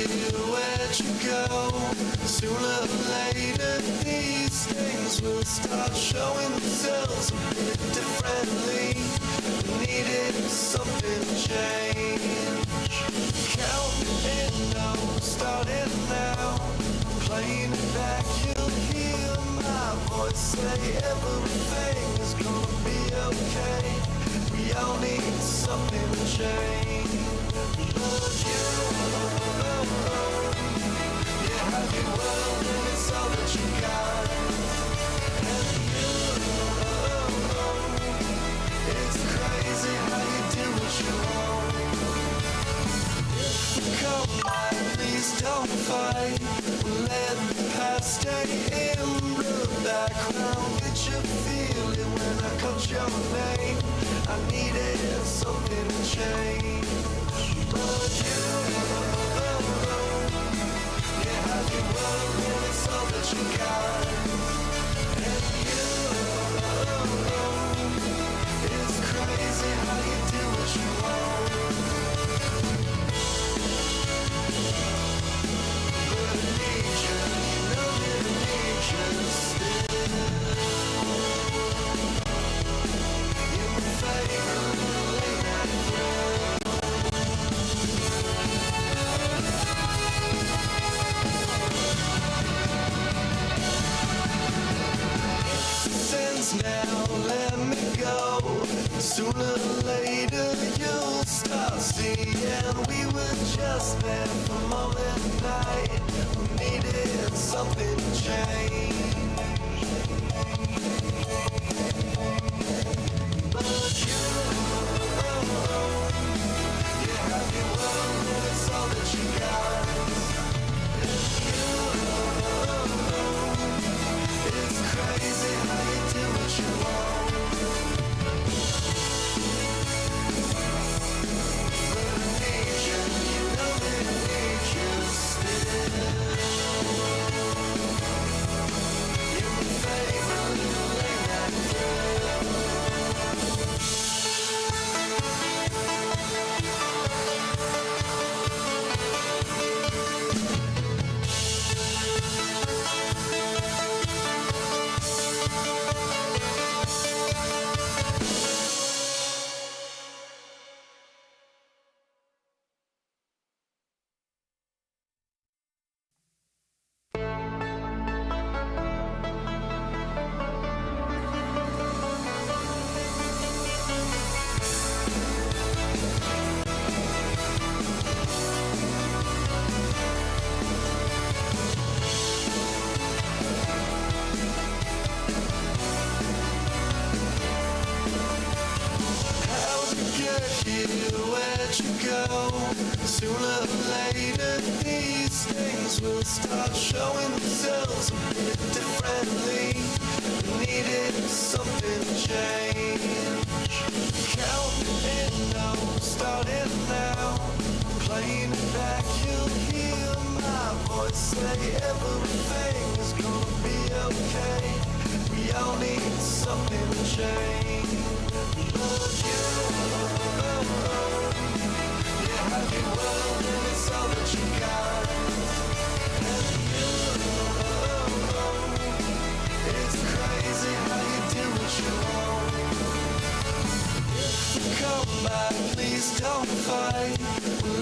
you, where'd you go? Sooner or later these things will start showing themselves a bit differently. Needed something to change. Counting in, no, starting now. Playing it back, you'll hear my voice say everything is gonna be okay. We all need something to change. But you have your world and it's all that you got. And it's crazy how you do what you want. If you come back, please don't fight. Let the past stay in the background. Did you feel it when I called your name? I needed something to change. But you have your world and it's all that you got. And it's crazy how you do what you want. But I need you, you know that I need you still. You're my favorite late night thrill. Since now, let me go. Sooner or later you'll start seeing we were just there for a moment night. We needed something to change. But you have your world and it's all that you got. It's crazy how you do what you want. But I need you, you know that I need you still. You're my favorite late night thrill. Where'd you go? Sooner or later these things will start showing themselves a bit differently. Needed something to change. Counting in, no, starting now. Playing it back, you'll hear my voice say everything is gonna be okay. We all need something to change. But you have your world and it's all that you got. And it's crazy how you do what you want. If you come back, please don't fight.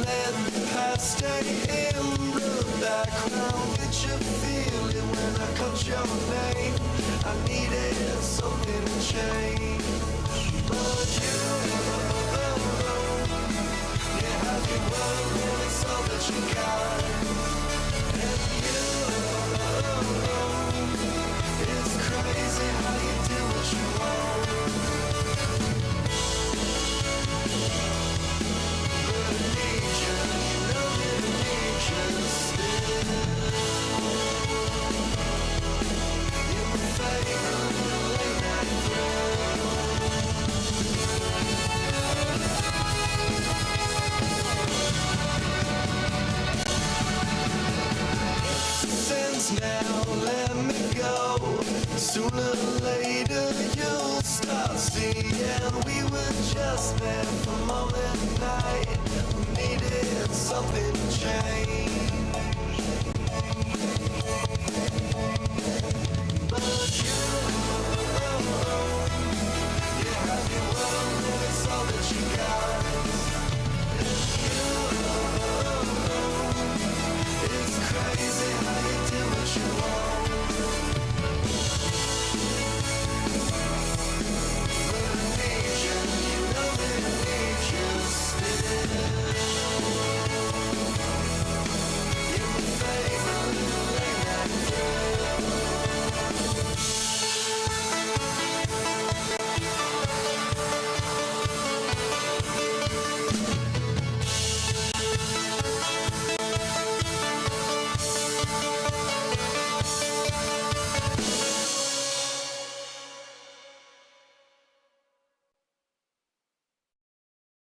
Let the past stay in the background. Did you feel it when I called your name? I needed something to change. But you have your world and it's all that you got. And it's crazy how you do what you want. But I need you, you know that I need you still. You're my favorite late night thrill. Since now, let me go. Sooner or later you'll start seeing we were just there for a moment night. We needed something to change.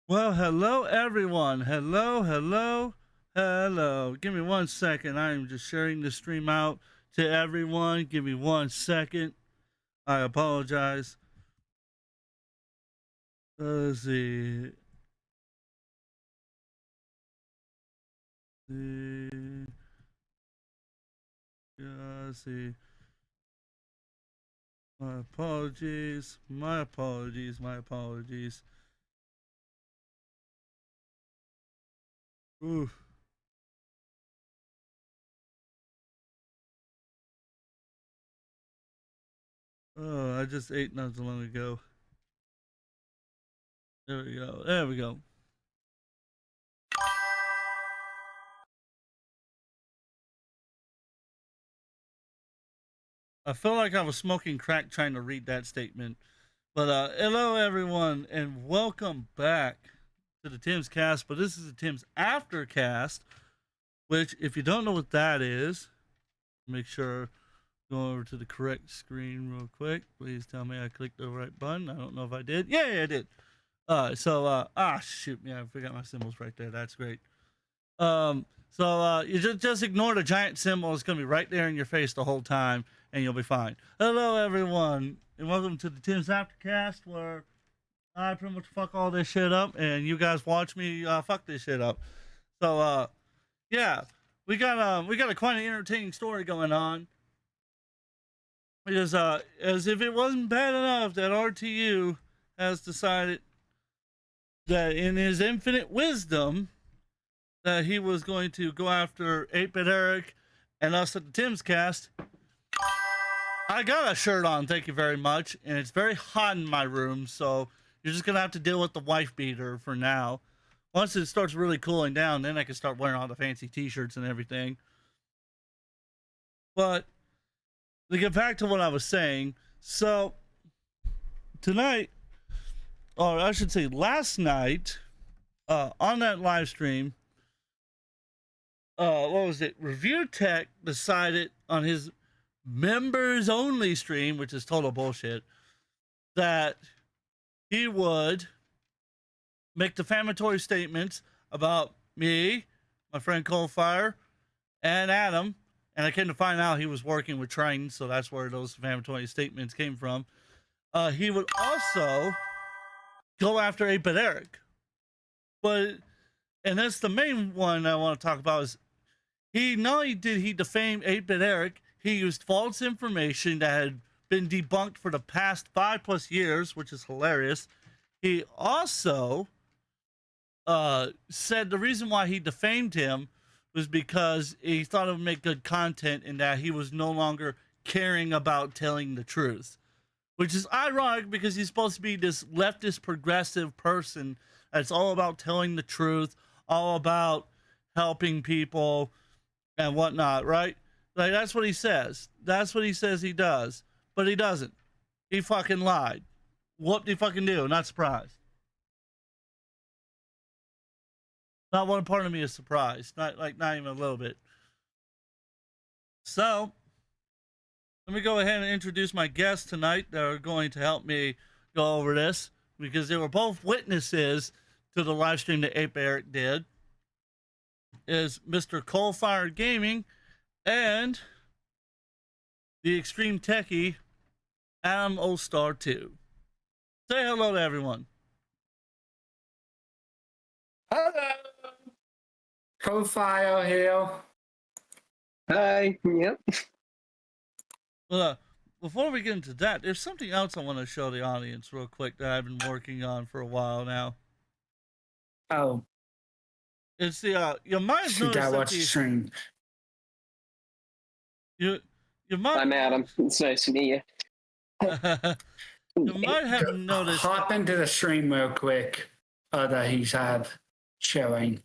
Well, hello everyone. Hello. Give me 1 second. I am just sharing the stream out to everyone. Give me 1 second. I apologize. Let's see. Let's see. My apologies. Ooh. Oh, I just ate not so long ago. There we go. I feel like I was smoking crack trying to read that statement. But hello everyone and welcome back to the TimbsCast. But this is the TimbsAfterCast, which if you don't know what that is, make sure go over to the correct screen real quick. Please tell me I clicked the right button. I don't know if I did. Yeah, I did. Shoot, yeah, I forgot my symbols right there. That's great. You just ignore the giant symbol. It's gonna be right there in your face the whole time, and you'll be fine. Hello, everyone, and welcome to the TimbsAfterCast, where I pretty much fuck all this shit up, and you guys watch me fuck this shit up. Yeah, we got a quite an entertaining story going on. Because as if it wasn't bad enough that RTU has decided that in his infinite wisdom that he was going to go after 8-Bit Eric and us at the TimbsCast. I got a shirt on, thank you very much, and it's very hot in my room, so you're just gonna have to deal with the wife beater for now. Once it starts really cooling down, then I can start wearing all the fancy t-shirts and everything. But to get back to what I was saying, so tonight, or I should say last night, on that live stream, what was it? Review Tech decided on his members only stream, which is total bullshit, that he would make defamatory statements about me, my friend Coalfire, and Adam. And I came to find out he was working with Triton, so that's where those defamatory statements came from. He would also go after 8-Bit Eric. And that's the main one I want to talk about is he not only did he defame 8-Bit Eric, he used false information that had been debunked for the past 5+ years, which is hilarious. He also said the reason why he defamed him was because he thought it would make good content and that he was no longer caring about telling the truth, which is ironic because he's supposed to be this leftist progressive person that's all about telling the truth, all about helping people and whatnot, right? Like, that's what he says. That's what he says he does. But he doesn't. He fucking lied. What did he fucking do? Not surprised. Not one part of me is surprised. Not even a little bit. So, let me go ahead and introduce my guests tonight that are going to help me go over this, because they were both witnesses to the live stream that 8-Bit Eric did. Is Mr. Coalfire Gaming and the Extreme Techie Adam O-Star 2. Say hello to everyone. Hello. Profile here. Hi. Yep. Well, before we get into that, there's something else I want to show the audience real quick that I've been working on for a while now. Oh. It's the you might have Should I noticed watch the stream? You might. I'm Adam. It's nice to meet you. You might have noticed. Hop into the stream real quick that he's showing.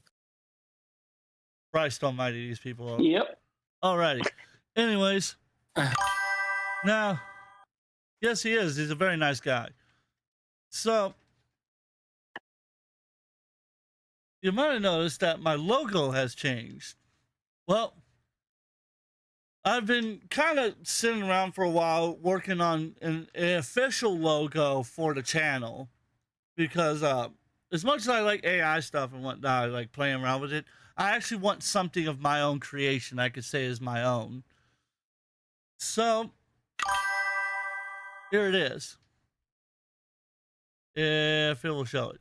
Christ almighty, these people are. Yep. Alrighty. Anyways. Now, yes, he is. He's a very nice guy. So, you might have noticed that my logo has changed. Well, I've been kind of sitting around for a while working on an official logo for the channel, because as much as I like AI stuff and whatnot, I like playing around with it, I actually want something of my own creation I could say is my own. So, here it is. If it will show it.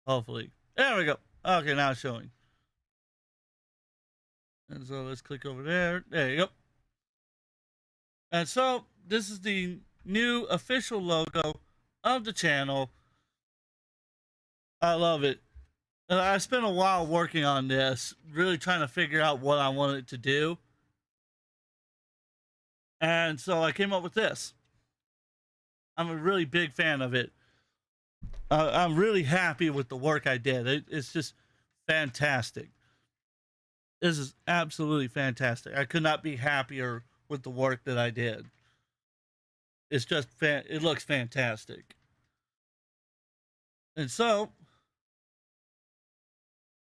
Hopefully. There we go. Okay, now it's showing. And so let's click over there. There you go. And so, this is the new official logo of the channel. I love it. And I spent a while working on this, really trying to figure out what I wanted it to do. And so I came up with this. I'm a really big fan of it. I'm really happy with the work I did. It's just fantastic. This is absolutely fantastic. I could not be happier with the work that I did. It's just, it looks fantastic. And so,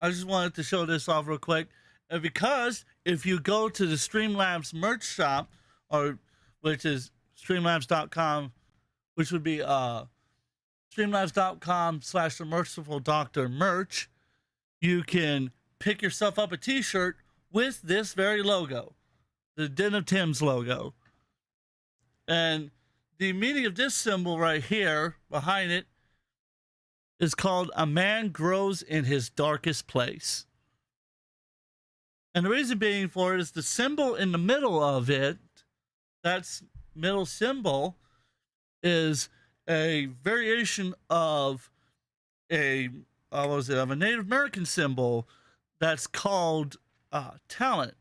I just wanted to show this off real quick. And because if you go to the Streamlabs merch shop, which is streamlabs.com, which would be streamlabs.com/the merciful doctor merch, you can pick yourself up a t-shirt with this very logo, the Den of Tim's logo. And the meaning of this symbol right here behind it is called "A Man Grows in His Darkest Place." And the reason being for it is the symbol in the middle of it, that's middle symbol, is a variation of a Native American symbol that's called talent.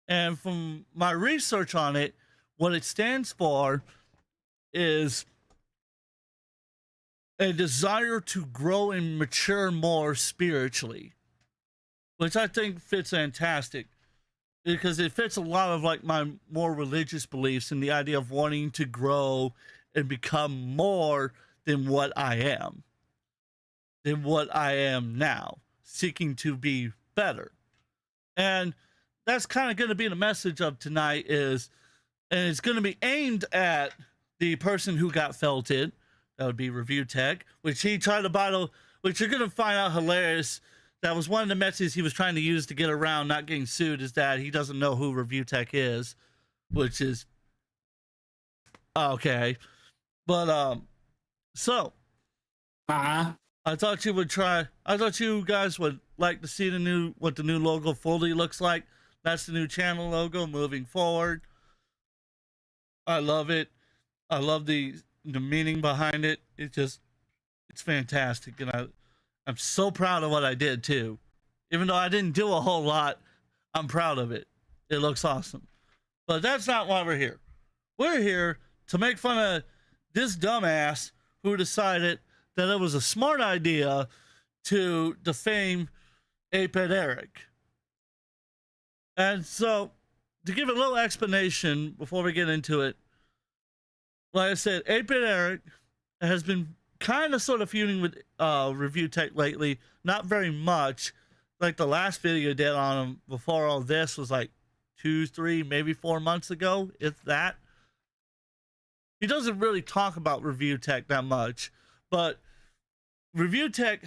And from my research on it, what it stands for is a desire to grow and mature more spiritually, which I think fits fantastic because it fits a lot of like my more religious beliefs and the idea of wanting to grow and become more than what I am now, seeking to be better. And that's kind of going to be the message of tonight and it's going to be aimed at the person who got felted. That would be Review Tech, which he tried to bottle, which you're going to find out hilarious. That was one of the messages he was trying to use to get around not getting sued, is that he doesn't know who Review Tech is, which is okay. But, so I thought you guys would like to see what the new logo fully looks like. That's the new channel logo moving forward. I love it. I love the meaning behind it. It's fantastic. And I'm so proud of what I did too. Even though I didn't do a whole lot, I'm proud of it. It looks awesome. But that's not why we're here. We're here to make fun of this dumbass who decided that it was a smart idea to defame 8-Bit Eric. And so, to give a little explanation before we get into it, like I said, 8-Bit Eric has been kind of sort of feuding with Review Tech lately. Not very much. Like the last video I did on him before all this was like 2, 3, maybe 4 months ago, if that. He doesn't really talk about Review Tech that much, but Review Tech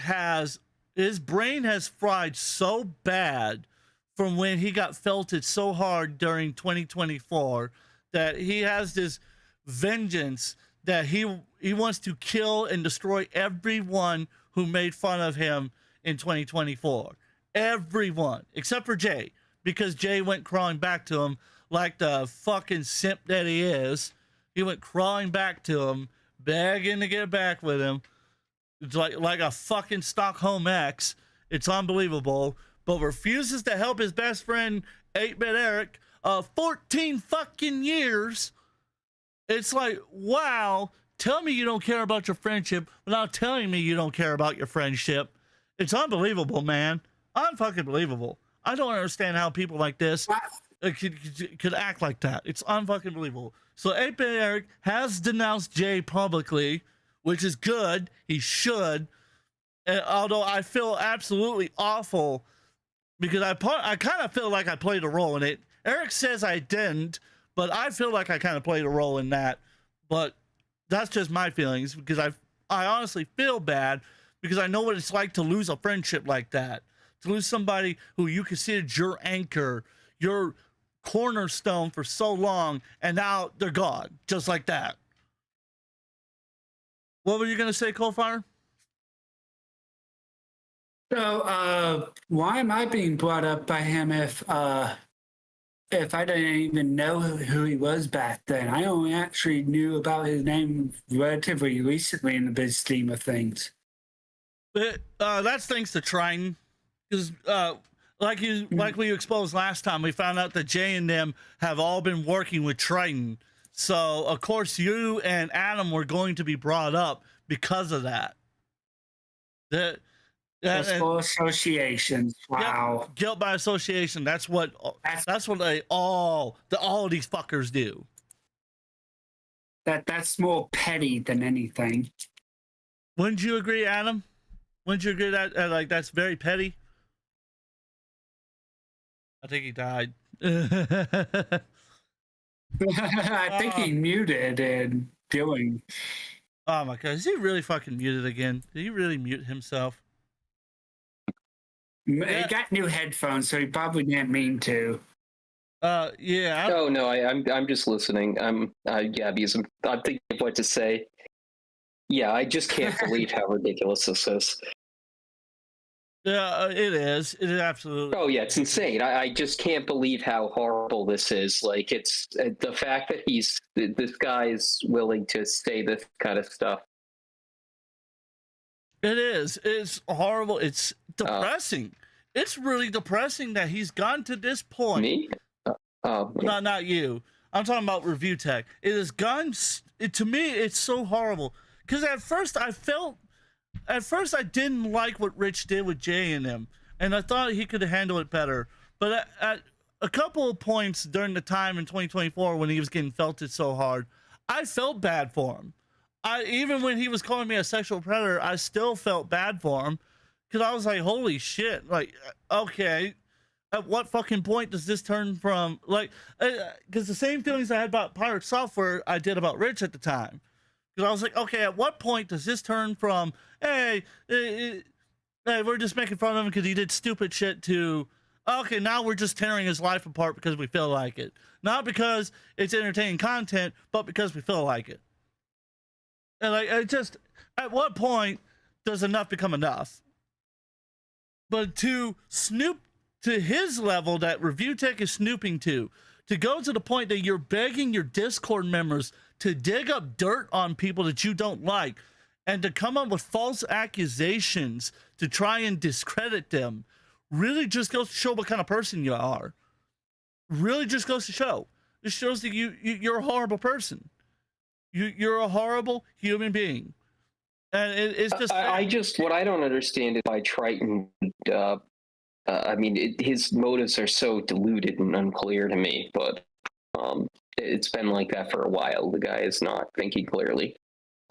his brain has fried so bad from when he got felted so hard during 2024 that he has this vengeance that he wants to kill and destroy everyone who made fun of him in 2024. Everyone, except for Jay, because Jay went crawling back to him like the fucking simp that he is. He went crawling back to him, begging to get back with him. It's like a fucking Stockholm ex. It's unbelievable. But refuses to help his best friend, 8-Bit Eric, 14 fucking years. It's like, wow, tell me you don't care about your friendship without telling me you don't care about your friendship. It's unbelievable, man. Unfucking believable. I don't understand how people like this could act like that. It's unfucking believable. So 8-Bit Eric has denounced Jay publicly, which is good. He should. Although I feel absolutely awful because I kind of feel like I played a role in it. Eric says I didn't, but I feel like I kind of played a role in that. But that's just my feelings because I honestly feel bad because I know what it's like to lose a friendship like that, to lose somebody who you considered your anchor, your cornerstone for so long, and now they're gone, just like that. What were you going to say, Coalfire? So, why am I being brought up by him if I didn't even know who he was back then? I only actually knew about his name relatively recently in the big scheme of things. That's thanks to Triton, because like we exposed last time, we found out that Jay and them have all been working with Triton. So of course you and Adam were going to be brought up because of that. That's for associations. Wow. Yep, guilt by association. That's what they all these fuckers do. That's more petty than anything. Wouldn't you agree, Adam? Wouldn't you agree that like that's very petty? I think he died. I think he muted and doing. Oh my god, is he really fucking muted again? Did he really mute himself? He got new headphones, so he probably didn't mean to. Yeah. Oh no, I'm just listening. Yeah, because I'm thinking of what to say. Yeah, I just can't believe how ridiculous this is. Yeah, it is. It is absolutely. Oh yeah, it's insane. I just can't believe how horrible this is. Like, it's the fact that this guy is willing to say this kind of stuff. It is. It's horrible. It's depressing. It's really depressing that he's gotten to this point. Me? Not you. I'm talking about Review Tech. It has gone. To me, it's so horrible. Because at first I didn't like what Rich did with Jay and him, and I thought he could handle it better. But at a couple of points during the time in 2024 when he was getting felted so hard, I felt bad for him. Even when he was calling me a sexual predator, I still felt bad for him, because I was like, holy shit, like, okay, at what fucking point does this turn from, like, because the same feelings I had about Pirate Software I did about Rich at the time. Because I was like, okay, at what point does this turn from, hey, we're just making fun of him because he did stupid shit, to, okay, now we're just tearing his life apart because we feel like it. Not because it's entertaining content, but because we feel like it. And like, at what point does enough become enough? But to snoop to his level that Review Tech is snooping to go to the point that you're begging your Discord members to dig up dirt on people that you don't like, and to come up with false accusations to try and discredit them, really just goes to show what kind of person you are. Really just goes to show. It shows that you're a horrible person. You're a horrible human being. And it's just... what I don't understand is why Triton, I mean, his motives are so diluted and unclear to me, but it's been like that for a while. The guy is not thinking clearly.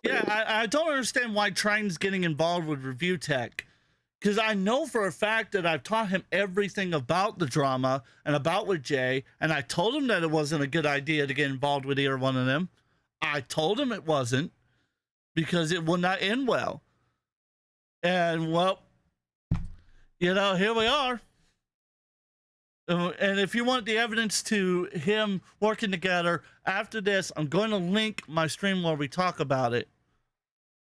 Yeah, I don't understand why Triton's getting involved with Review Tech, because I know for a fact that I've taught him everything about the drama and about with Jay, and I told him that it wasn't a good idea to get involved with either one of them. I told him it wasn't, because it will not end well. And, well, you know, here we are. And if you want the evidence to him working together, after this, I'm going to link my stream where we talk about it,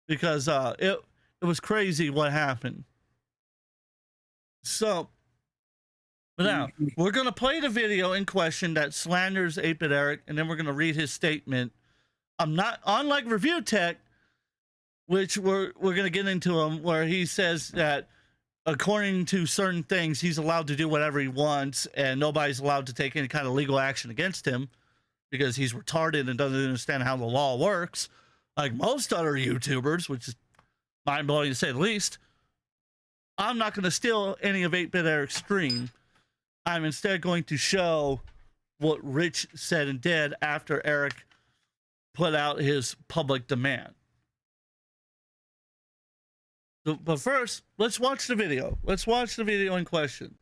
because it was crazy what happened. So, now, we're going to play the video in question that slanders 8-Bit Eric, and then we're going to read his statement. I'm not, unlike Review Tech, which we're going to get into him, where he says that according to certain things, he's allowed to do whatever he wants, and nobody's allowed to take any kind of legal action against him because he's retarded and doesn't understand how the law works, like most other YouTubers, which is mind-blowing to say the least. I'm not going to steal any of 8-Bit Eric's stream. I'm instead going to show what Rich said and did after Eric put out his public demand. So, but first, let's watch the video. Let's watch the video in question.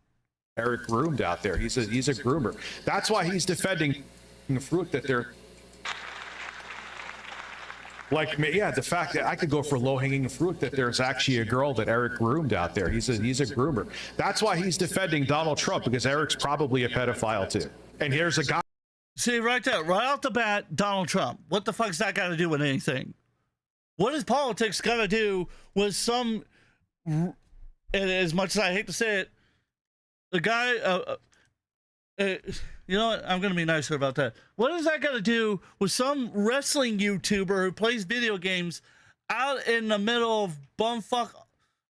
Eric groomed out there. He's a groomer. That's why he's defending the fruit that they're... Like, yeah, the fact that I could go for low-hanging fruit, that there's actually a girl that Eric groomed out there. He's a groomer. That's why he's defending Donald Trump, because Eric's probably a pedophile too. And here's a guy. See, right there, right off the bat, Donald Trump. What the fuck's that got to do with anything? What is politics got to do with some, and as much as I hate to say it, the guy, you know what? I'm going to be nicer about that. What does that got to do with some wrestling YouTuber who plays video games out in the middle of bumfuck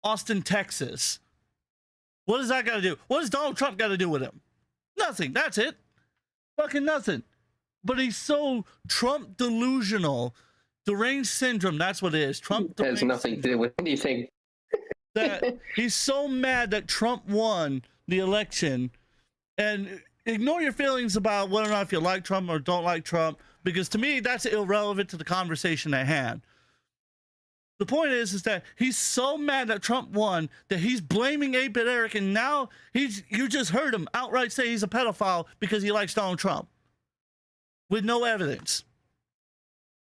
Austin, Texas? What does that got to do? What does Donald Trump got to do with him? Nothing. That's it. Fucking nothing. But he's so Trump delusional. Deranged syndrome. That's what it is. Trump has nothing to do with anything. That he's so mad that Trump won the election. And ignore your feelings about whether or not if you like Trump or don't like Trump, because to me, that's irrelevant to the conversation at hand. The point is that he's so mad that Trump won that he's blaming 8-Bit Eric, and now you just heard him outright say he's a pedophile because he likes Donald Trump. With no evidence.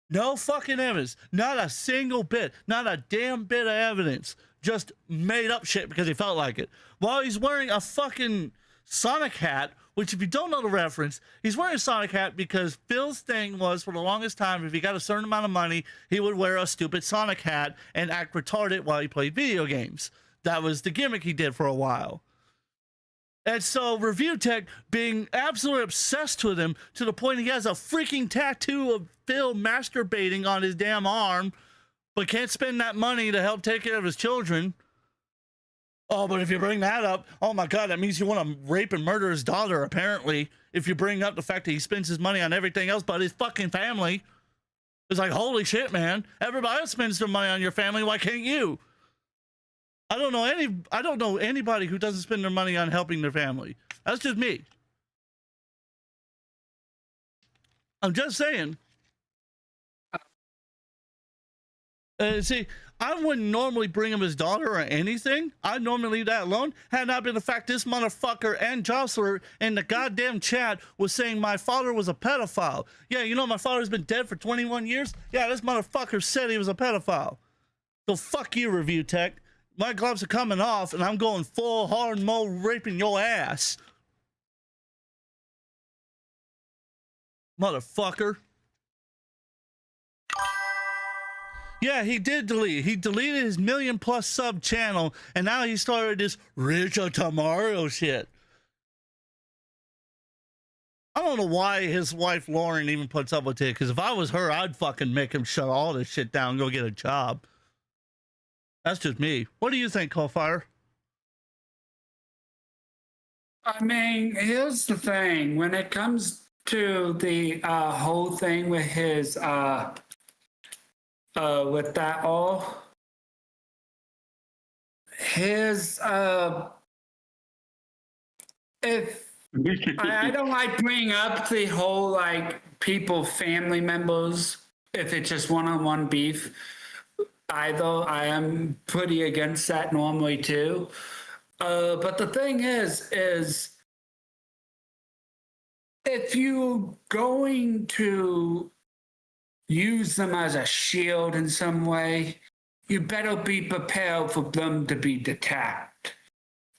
No fucking evidence. Not a single bit. Not a damn bit of evidence. Just made up shit because he felt like it. While he's wearing a fucking Sonic hat, which if you don't know the reference, he's wearing a Sonic hat because Phil's thing was for the longest time, if he got a certain amount of money, he would wear a stupid Sonic hat and act retarded while he played video games. That was the gimmick he did for a while. And so Review Tech being absolutely obsessed with him to the point he has a freaking tattoo of Phil masturbating on his damn arm, but can't spend that money to help take care of his children. Oh, but if you bring that up, oh my God, that means you want to rape and murder his daughter, apparently. If you bring up the fact that he spends his money on everything else but his fucking family. It's like, holy shit, man. Everybody else spends their money on your family. Why can't you? I don't know anybody who doesn't spend their money on helping their family. That's just me. I'm just saying. See, I wouldn't normally bring him his daughter or anything. I'd normally leave that alone. Had not been the fact this motherfucker and Jostler in the goddamn chat was saying my father was a pedophile. Yeah, you know my father's been dead for 21 years? Yeah, this motherfucker said he was a pedophile. So fuck you, Review Tech. My gloves are coming off and I'm going full hard mode raping your ass. Motherfucker. Yeah, he did delete. He deleted his 1 million+ sub channel, and now he started this Richard Tomorrow shit. I don't know why his wife Lauren even puts up with it, because if I was her, I'd fucking make him shut all this shit down and go get a job. That's just me. What do you think, Coalfire? I mean, here's the thing. When it comes to the whole thing with his with that all, his if I don't like bringing up the whole like people, family members, if it's just one-on-one beef. I am pretty against that normally too. But the thing is if you're going to use them as a shield in some way, you better be prepared for them to be attacked.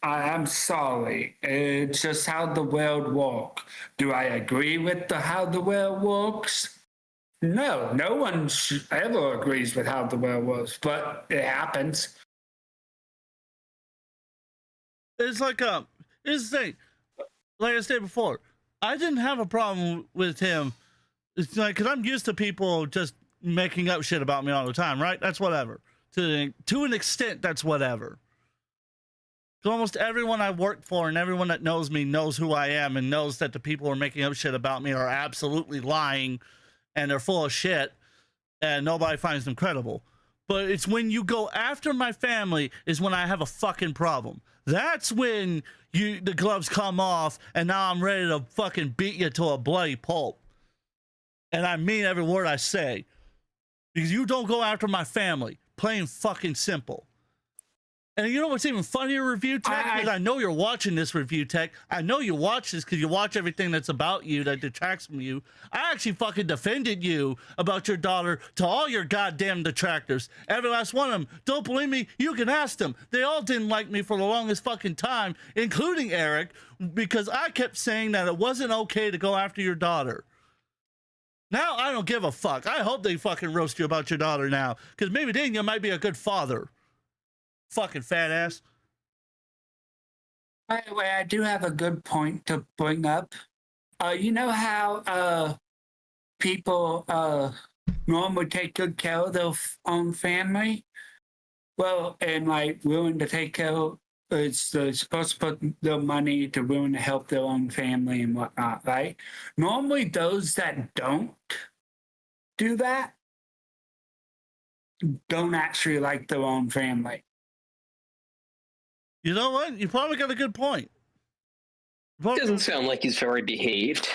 I'm sorry. It's just how the world works. Do I agree with how the world works? No, no one ever agrees with how the world works, but it happens. It's like here's the thing. Like I said before, I didn't have a problem with him. It's like, because I'm used to people just making up shit about me all the time, right? That's whatever. To an extent, that's whatever. So almost everyone I work for and everyone that knows me knows who I am and knows that the people who are making up shit about me are absolutely lying and they're full of shit and nobody finds them credible. But it's when you go after my family is when I have a fucking problem. That's when the gloves come off and now I'm ready to fucking beat you to a bloody pulp. And I mean every word I say. Because you don't go after my family. Plain fucking simple. And you know what's even funnier, Review Tech? Because I know you're watching this, Review Tech. I know you watch this because you watch everything that's about you that detracts from you. I actually fucking defended you about your daughter to all your goddamn detractors. Every last one of them. Don't believe me? You can ask them. They all didn't like me for the longest fucking time, including Eric, because I kept saying that it wasn't okay to go after your daughter. Now I don't give a fuck. I hope they fucking roast you about your daughter now, because maybe then you might be a good father. Fucking fat ass. By the way, I do have a good point to bring up. You know how people normally take good care of their own family? Well, and like willing to take care of, it's supposed to put their money to willing to help their own family and whatnot, right? Normally, those that don't do that don't actually like their own family. You know what? You probably got a good point. Doesn't sound like he's very behaved,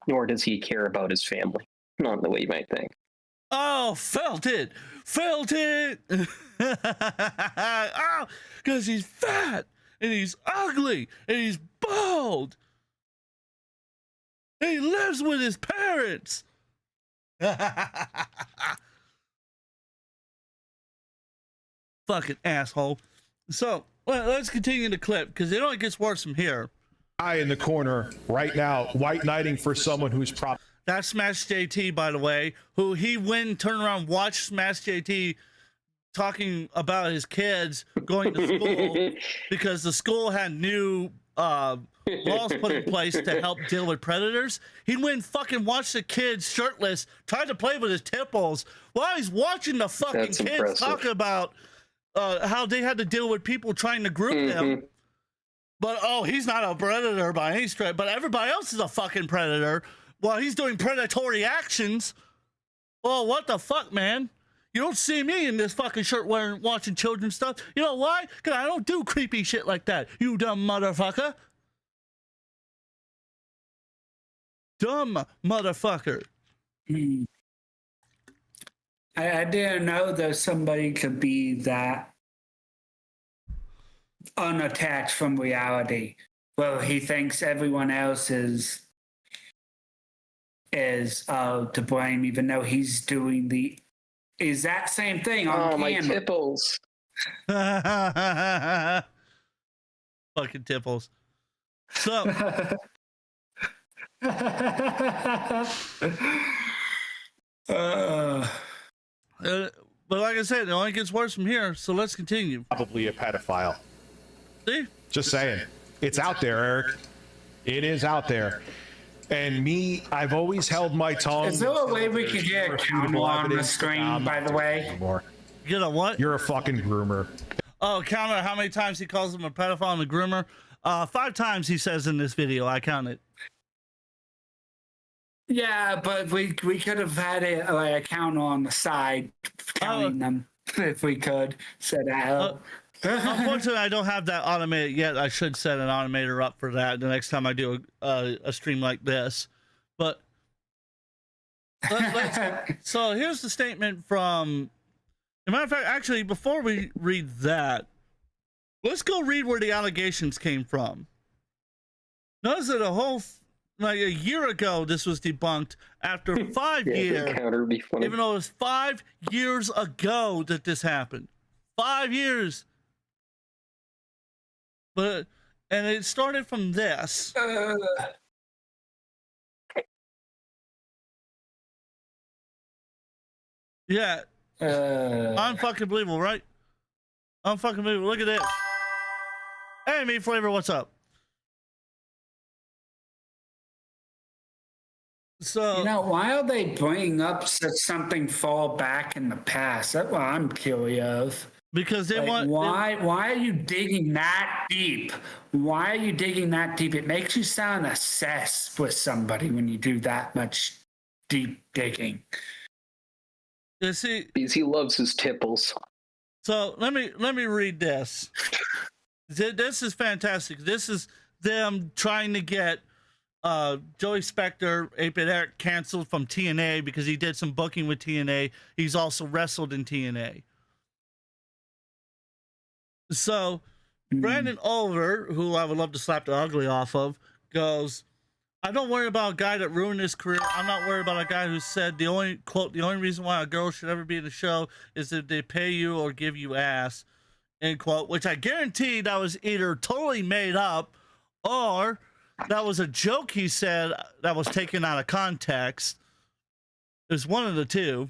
nor does he care about his family. Not in the way you might think. Oh, felt it. Oh, because he's fat and he's ugly and he's bald. And he lives with his parents. Fucking asshole. So, well, let's continue the clip because it only gets worse from here. Guy in the corner right now, white knighting for someone who's probably. That's Smash JT, by the way, who he went, turned around, watched Smash JT talking about his kids going to school because the school had new laws put in place to help deal with predators. He went and fucking watched the kids shirtless, tried to play with his tipples while he's watching the fucking That's kids impressive. talk about how they had to deal with people trying to groom them. But, oh, he's not a predator by any stretch, but everybody else is a fucking predator while he's doing predatory actions. Oh, what the fuck, man? You don't see me in this fucking shirt wearing, watching children's stuff. You know why? Because I don't do creepy shit like that, you dumb motherfucker. Dumb motherfucker. I didn't know that somebody could be that unattached from reality. Well, he thinks everyone else is to blame, even though he's doing the exact same thing on my camera. tipples. Fucking tipples. So, but like I said, it only gets worse from here. So let's continue. Probably a pedophile. See? Just saying. It's out there, Eric. It is out there. And me, I've always held my tongue. Is there a way we could get a counter on the screen, by the way? You know what? You're a fucking groomer. Oh, counter how many times he calls him a pedophile and a groomer? 5 times he says in this video. I counted. Yeah, but we could have had a counter on the side counting them if we could set that up. Unfortunately, I don't have that automated yet. I should set an automator up for that the next time I do a stream like this. But so here's the statement from. As a matter of fact, actually, before we read that, let's go read where the allegations came from. Notice that like a year ago, this was debunked after 5 years. The counter would be funny. Even though it was 5 years ago that this happened. 5 years. And it started from this. Yeah. Unfucking believable, right? Unfucking believable. Look at this. Hey, Meat Flavor, what's up? So, You know, why are they bringing up such something fall back in the past? That's what I'm curious. because they Like, want. why are you digging that deep? Why are you digging that deep? It makes you sound obsessed with somebody when you do that much deep digging. You see, Because he loves his tipples. so let me read this. This is fantastic. This is them trying to get Joey Spector, 8-Bit Eric canceled from TNA because he did some booking with TNA. He's also wrestled in TNA. So Brandon Oliver, who I would love to slap the ugly off of, goes, I don't worry about a guy that ruined his career. I'm not worried about a guy who said the only reason why a girl should ever be in the show is if they pay you or give you ass, end quote, which I guarantee that was either totally made up or that was a joke he said that was taken out of context. It's one of the two.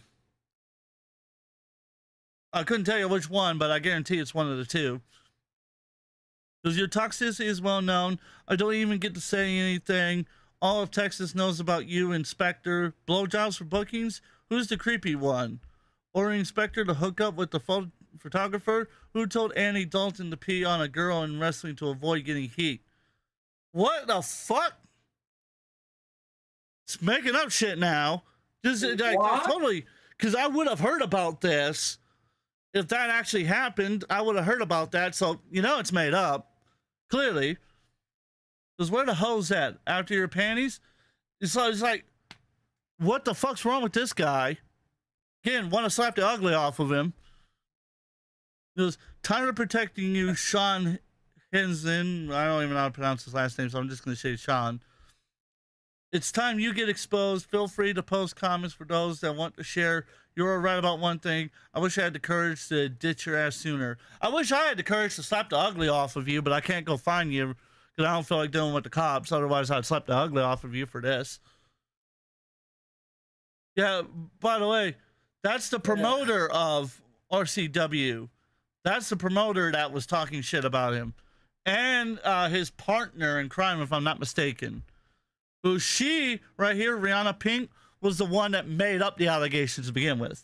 I couldn't tell you which one, but I guarantee it's one of the two. Because your toxicity is well known. I don't even get to say anything. All of Texas knows about you, Inspector. Blowjobs for bookings? Who's the creepy one? Or Inspector to hook up with the photographer? Who told Annie Dalton to pee on a girl in wrestling to avoid getting heat? What the fuck? It's making up shit now. Just totally, because I would have heard about this. If that actually happened, I would have heard about that. So, it's made up. Clearly. Because where the hell's at? After your panties? It's like, what the fuck's wrong with this guy? Again, want to slap the ugly off of him. It was tired of protecting you, Sean Henson. I don't even know how to pronounce his last name, so I'm just going to say Sean. It's time you get exposed. Feel free to post comments for those that want to share. You're right about one thing. I wish I had the courage to ditch your ass sooner. I wish I had the courage to slap the ugly off of you, but I can't go find you because I don't feel like dealing with the cops. Otherwise, I'd slap the ugly off of you for this. Yeah, by the way, that's the promoter of RCW. That's the promoter that was talking shit about him. And his partner in crime, if I'm not mistaken. Who she, right here, Rihanna Pink, was the one that made up the allegations to begin with.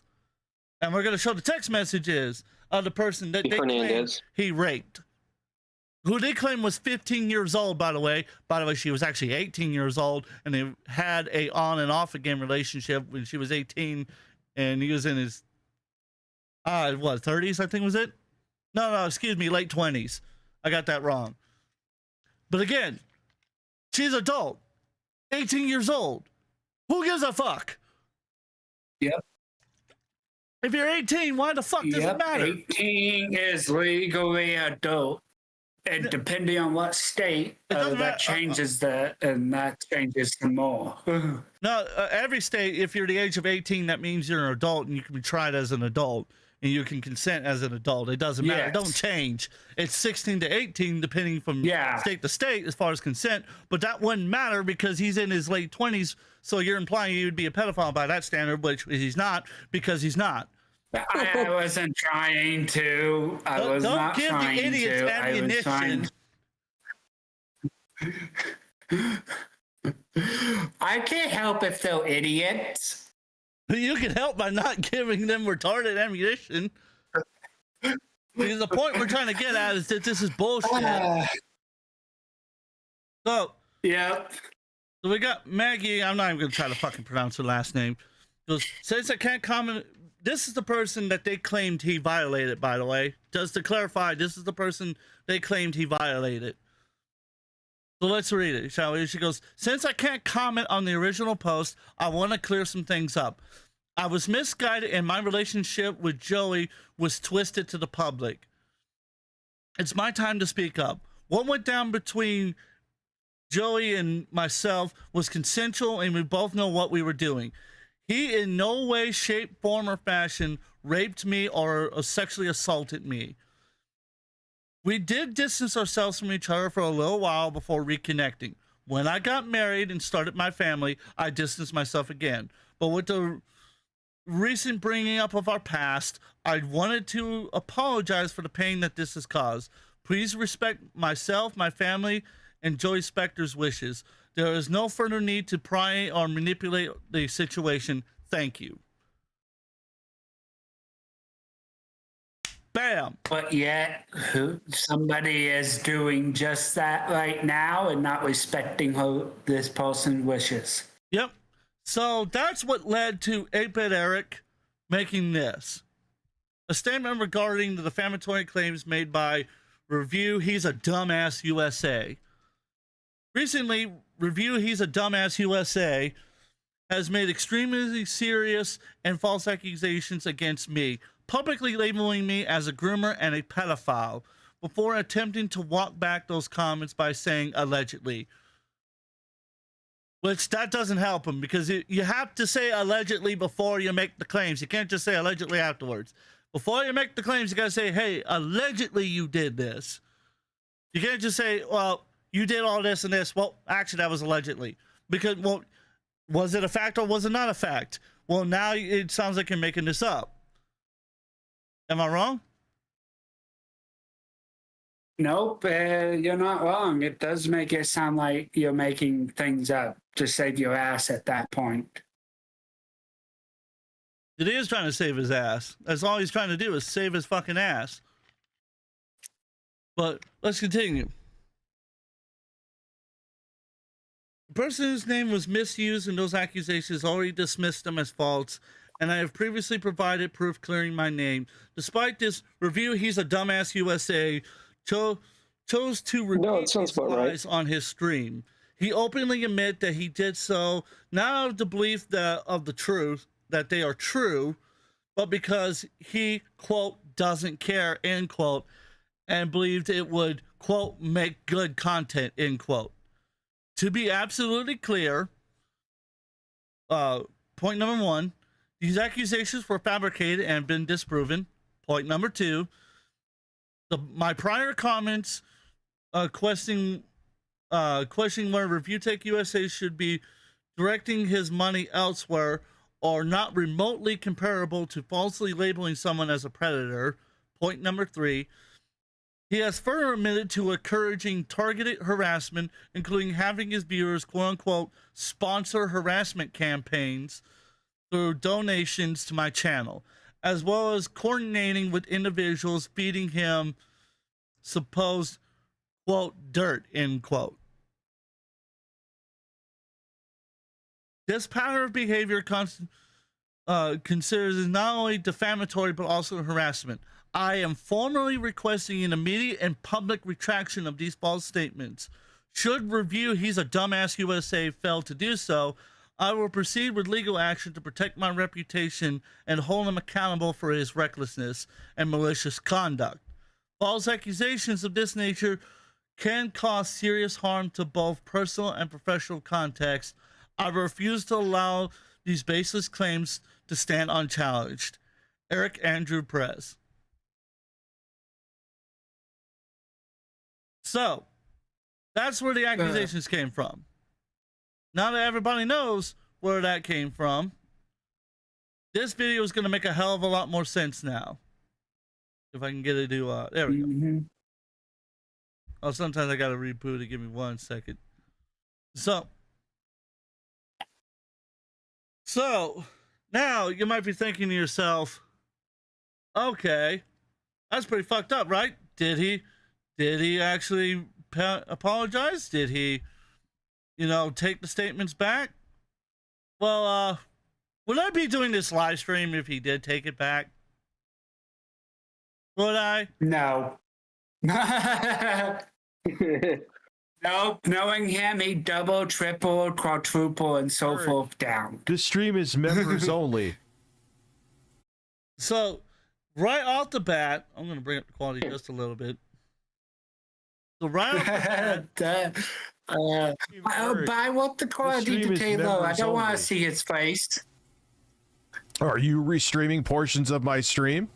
And we're going to show the text messages of the person that they claim he raped. Who they claim was 15 years old, by the way. By the way, she was actually 18 years old, and they had a on and off again relationship when she was 18, and he was in his, 30s, I think was it? No, excuse me, late 20s. I got that wrong. But again, she's adult. 18 years old. Who gives a fuck? Yep. If you're 18, why the fuck does it matter? 18 is legally adult. And depending on what state, that changes that, and that changes some more. No, every state, if you're the age of 18, that means you're an adult and you can be tried as an adult. And you can consent as an adult. It doesn't matter. Yes. It don't change. It's 16 to 18, depending from state to state as far as consent. But that wouldn't matter because he's in his late 20s. So you're implying he would be a pedophile by that standard, which he's not because he's not. I wasn't trying to. Don't give the idiots ammunition. I can't help if they're idiots. You can help by not giving them retarded ammunition. Because the point we're trying to get at is that this is bullshit. So we got Maggie. I'm not even going to try to fucking pronounce her last name. Says I can't comment. This is the person that they claimed he violated, by the way. Just to clarify, this is the person they claimed he violated. So let's read it, shall we? She goes, since I can't comment on the original post, I want to clear some things up. I was misguided and my relationship with Joey was twisted to the public. It's my time to speak up. What went down between Joey and myself was consensual and we both know what we were doing. He in no way, shape, form, or fashion raped me or sexually assaulted me. We did distance ourselves from each other for a little while before reconnecting. When I got married and started my family, I distanced myself again. But with the recent bringing up of our past, I wanted to apologize for the pain that this has caused. Please respect myself, my family, and Joey Spector's wishes. There is no further need to pry or manipulate the situation. Thank you. Bam. But yet, somebody is doing just that right now and not respecting this person's wishes. Yep. So that's what led to 8-Bit Eric making this. A statement regarding the defamatory claims made by Review He's a Dumbass USA. Recently, Review He's a Dumbass USA has made extremely serious and false accusations against me, publicly labeling me as a groomer and a pedophile. before attempting to walk back those comments by saying allegedly. Which that doesn't help him, because you have to say allegedly before you make the claims. You can't just say allegedly afterwards. Before you make the claims, you got to say, hey, allegedly you did this. You can't just say, well, you did all this and this. Well, actually, that was allegedly. Because, well, was it a fact or was it not a fact? Well, now it sounds like you're making this up. Am I wrong? Nope, you're not wrong. It does make it sound like you're making things up to save your ass at that point. It is trying to save his ass. That's all he's trying to do, is save his fucking ass. But let's continue. The person whose name was misused in those accusations already dismissed them as false, and I have previously provided proof clearing my name. Despite this review, he's a dumbass USA. Chose to repeat his lies on his stream. He openly admitted that he did so, not out of the belief of the truth, that they are true, but because he, quote, doesn't care, end quote, and believed it would, quote, make good content, end quote. To be absolutely clear, point number one, these accusations were fabricated and been disproven. Point number two, my prior comments questioning where Review Tech USA should be directing his money elsewhere or not remotely comparable to falsely labeling someone as a predator. Point number three, he has further admitted to encouraging targeted harassment, including having his viewers, quote-unquote, sponsor harassment campaigns through donations to my channel, as well as coordinating with individuals feeding him supposed, quote, dirt, end quote. This pattern of behavior considers is not only defamatory but also harassment. I am formally requesting an immediate and public retraction of these false statements. Should Review He's a Dumbass USA fail to do so, I will proceed with legal action to protect my reputation and hold him accountable for his recklessness and malicious conduct. False accusations of this nature can cause serious harm to both personal and professional context. I refuse to allow these baseless claims to stand unchallenged. Eric Andrew Perez. So, that's where the accusations came from. Now that everybody knows where that came from, this video is going to make a hell of a lot more sense now. If I can get it to, there we go. Oh, sometimes I got to reboot it. Give me 1 second. So, now you might be thinking to yourself, okay, that's pretty fucked up, right? Did he actually apologize? Did he, take the statements back? Well, would I be doing this live stream if he did take it back? Would I? No. Nope. Knowing him, he double, triple, quadruple, and so forth down. This stream is members only. So, right off the bat, I'm going to bring up the quality just a little bit. So, right off the bat, but I want the quality to stay low. I don't want to see his face. Are you restreaming portions of my stream?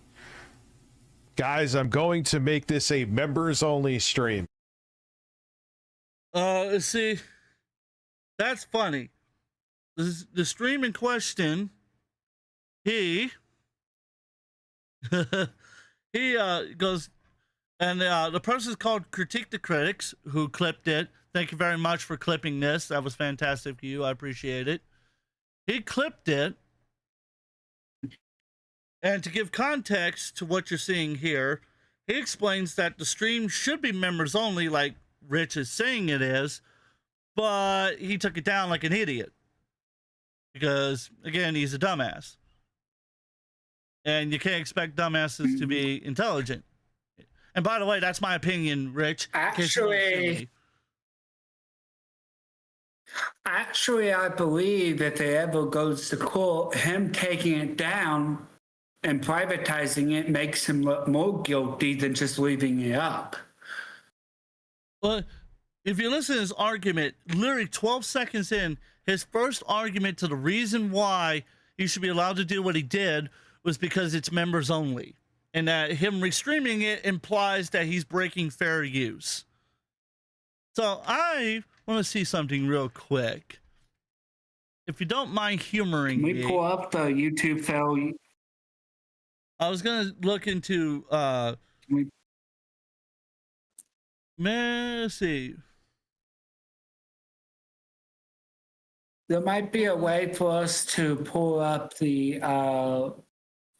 Guys, I'm going to make this a members only stream. See, that's funny. The stream in question, he goes, and the person's called Critique the Critics, who clipped it. Thank you very much for clipping this. That was fantastic of you. I appreciate it. He clipped it. And to give context to what you're seeing here, he explains that the stream should be members only, like Rich is saying it is, but he took it down like an idiot. Because, again, he's a dumbass. And you can't expect dumbasses to be intelligent. And by the way, that's my opinion, Rich. Actually, I believe if it ever goes to court, him taking it down And privatizing it makes him look more guilty than just leaving it up. Well, if you listen to his argument, literally 12 seconds in, his first argument to the reason why he should be allowed to do what he did was because it's members only. And that him restreaming it implies that he's breaking fair use. So I want to see something real quick. If you don't mind humoring Can we me, pull up the YouTube fail? I was going to look into, let's see. There might be a way for us to pull up the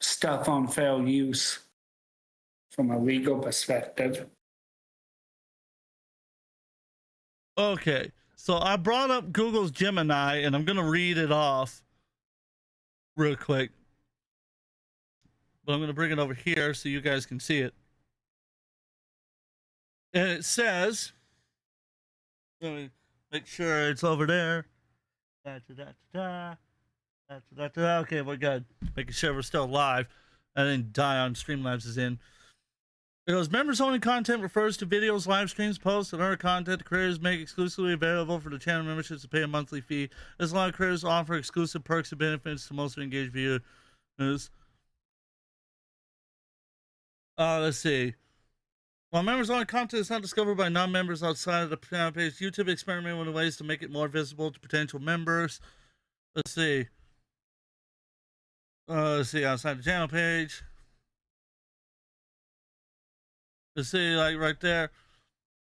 stuff on fair use from a legal perspective. Okay, so I brought up Google's Gemini, and I'm going to read it off real quick. But I'm going to bring it over here so you guys can see it. And it says, let me make sure it's over there. Okay, we're good. Making sure we're still live. I didn't die on Streamlabs is in. It goes, members-only content refers to videos, live streams, posts, and other content the creators make exclusively available for the channel memberships to pay a monthly fee. As a lot of creators offer exclusive perks and benefits to most engaged viewers. Let's see. While members-only content is not discovered by non-members outside of the channel page, YouTube experimented with ways to make it more visible to potential members. Let's see. Outside the channel page. Let's see, like right there.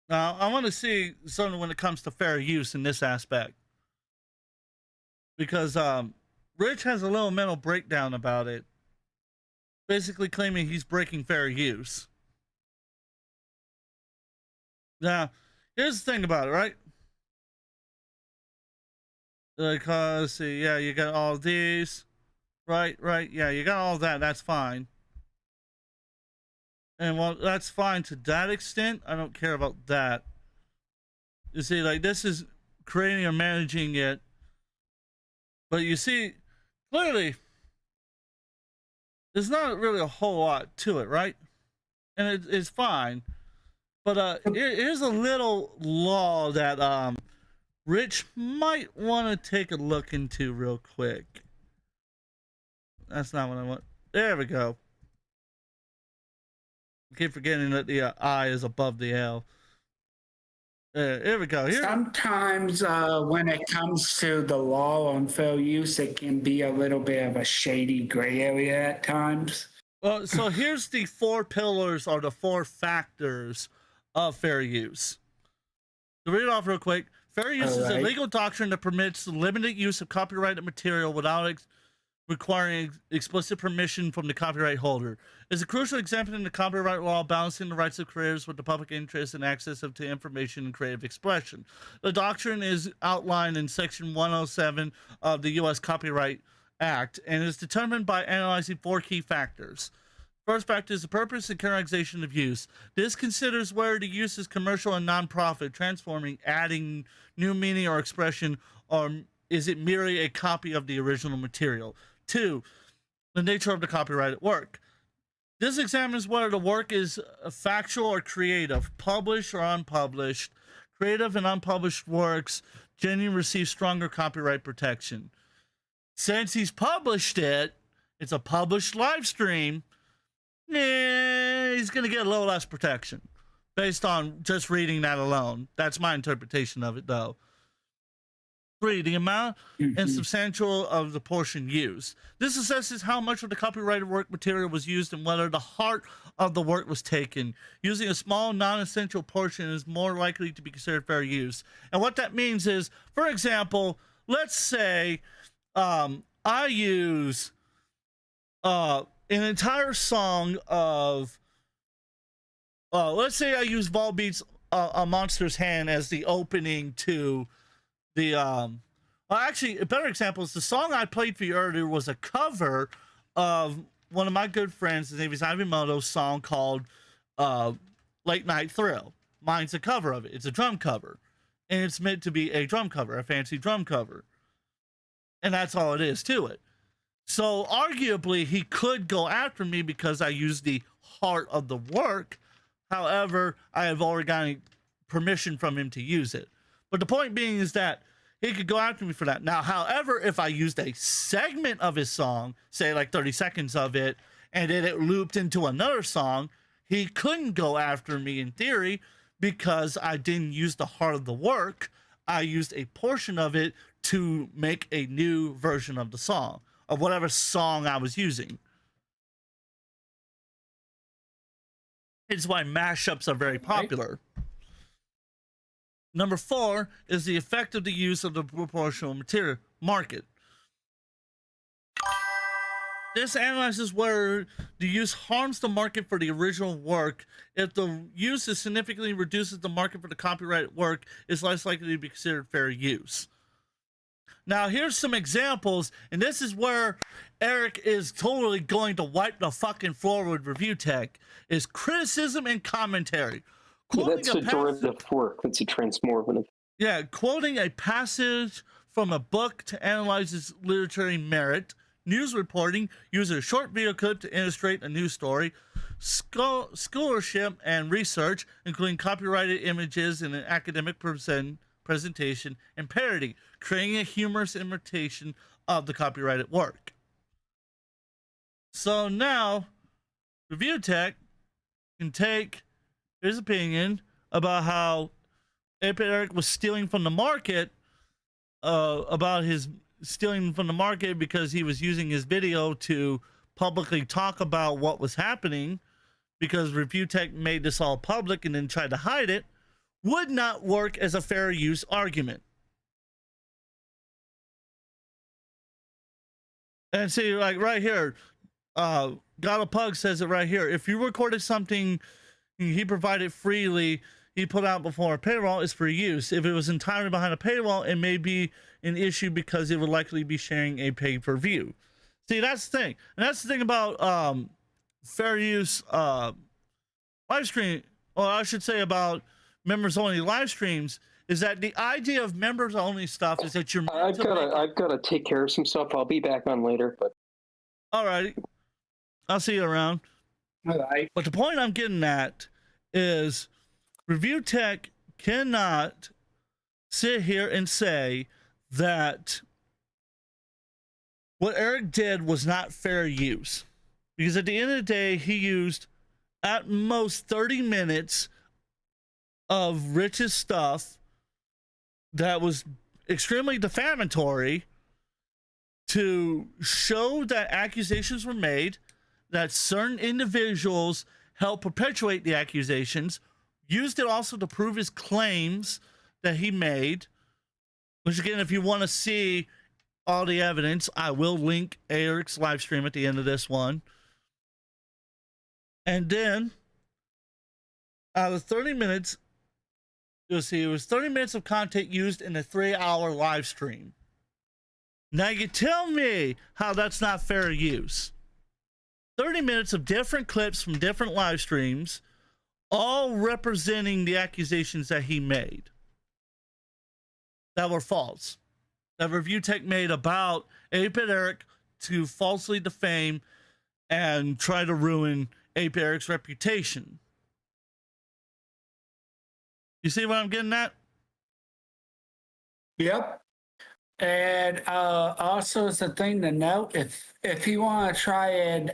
Now, I want to see something when it comes to fair use in this aspect. Because Rich has a little mental breakdown about it. Basically claiming he's breaking fair use. Now, here's the thing about it, right? Like, let's see, yeah, you got all these. Right, yeah, you got all that, that's fine. And well, that's fine to that extent. I don't care about that. You see, like, this is creating or managing it. But you see, clearly, there's not really a whole lot to it, right? And it's fine. But here's a little law that Rich might want to take a look into real quick. That's not what I want. There we go. I keep forgetting that the I is above the L. Here we go. Here. Sometimes when it comes to the law on fair use, it can be a little bit of a shady gray area at times. Well, so here's the 4 pillars or the 4 factors of fair use. To read it off real quick, fair use is a legal doctrine that permits the limited use of copyrighted material without requiring explicit permission from the copyright holder. It's a crucial example in the copyright law, balancing the rights of creators with the public interest and access to information and creative expression. The doctrine is outlined in Section 107 of the U.S. Copyright Act and is determined by analyzing 4 key factors. First factor is the purpose and characterization of use. This considers whether the use is commercial and non-profit, transforming, adding new meaning or expression, or is it merely a copy of the original material. 2, the nature of the copyrighted work. This examines whether the work is factual or creative, published or unpublished. Creative and unpublished works generally receive stronger copyright protection. Since he's published it, it's a published live stream, he's going to get a little less protection based on just reading that alone. That's my interpretation of it, though. 3, the amount and substantial of the portion used. This assesses how much of the copyrighted work material was used and whether the heart of the work was taken. Using a small, non-essential portion is more likely to be considered fair use. And what that means is, for example, let's say I use an entire song of, let's say I use Volbeat's A Monster's Hand as the opening to the well, actually a better example is the song I played for you earlier was a cover of one of my good friends, his name is Ivimoto's song called Late Night Thrill. Mine's a cover of it. It's a drum cover, and it's meant to be a drum cover, a fancy drum cover, and that's all it is to it. So arguably, he could go after me because I used the heart of the work. However, I have already gotten permission from him to use it. But the point being is that he could go after me for that. Now, however, if I used a segment of his song, say like 30 seconds of it, and then it looped into another song, he couldn't go after me in theory because I didn't use the heart of the work. I used a portion of it to make a new version of the song, of whatever song I was using. It's why mashups are very popular. Number 4 is the effect of the use of the proportional material market. This analyzes where the use harms the market for the original work. If the use significantly reduces the market for the copyrighted work, it's less likely to be considered fair use. Now, here's some examples, and this is where Eric is totally going to wipe the fucking floor with Review Tech, is criticism and commentary. That's a derivative work. That's a transformative. Yeah, quoting a passage from a book to analyze its literary merit. News reporting, use a short video clip to illustrate a news story. Scholarship and research, including copyrighted images in an academic presentation. And parody, creating a humorous imitation of the copyrighted work. So now, Review Tech can take his opinion about how Eric was stealing from the market, about his stealing from the market because he was using his video to publicly talk about what was happening, because Review Tech made this all public and then tried to hide it, would not work as a fair use argument. And see, like right here, God of Pug says it right here. If you recorded something he provided freely, he put out before a paywall, is for use. If it was entirely behind a paywall, it may be an issue because it would likely be sharing a pay-per-view. See, that's the thing. And that's the thing about fair use live stream, or I should say about members only live streams, is that the idea of members only stuff is that you're I've got to take care of some stuff. I'll be back on later, but all right, I'll see you around. All right. But the point I'm getting at is Review Tech cannot sit here and say that what Eric did was not fair use, because at the end of the day, he used at most 30 minutes of Rich's stuff that was extremely defamatory to show that accusations were made, that certain individuals helped perpetuate the accusations, used it also to prove his claims that he made, which again, if you want to see all the evidence, I will link Eric's live stream at the end of this one. And then out of 30 minutes, you'll see it was 30 minutes of content used in a 3-hour live stream. Now you tell me how that's not fair use. 30 minutes of different clips from different live streams, all representing the accusations that he made that were false, that Review Tech made about 8-Bit Eric to falsely defame and try to ruin 8-Bit Eric's reputation. You see what I'm getting at? Yep. And also, it's a thing to note, if you want to try and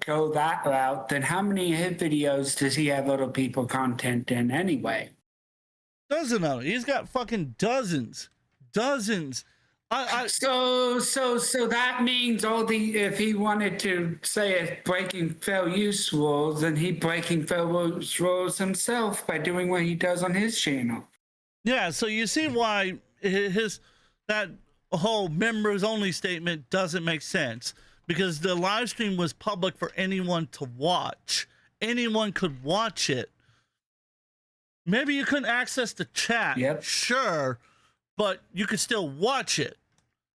go that route, then how many of his videos does he have other people content in anyway? Doesn't know. He's got fucking dozens. So that means if he wanted to say it's breaking fair use rules, then he's breaking fair use rules himself by doing what he does on his channel. Yeah, so you see why that whole members only statement doesn't make sense, because the live stream was public for anyone to watch. Anyone could watch it. Maybe you couldn't access the chat, Yep. Sure, but you could still watch it.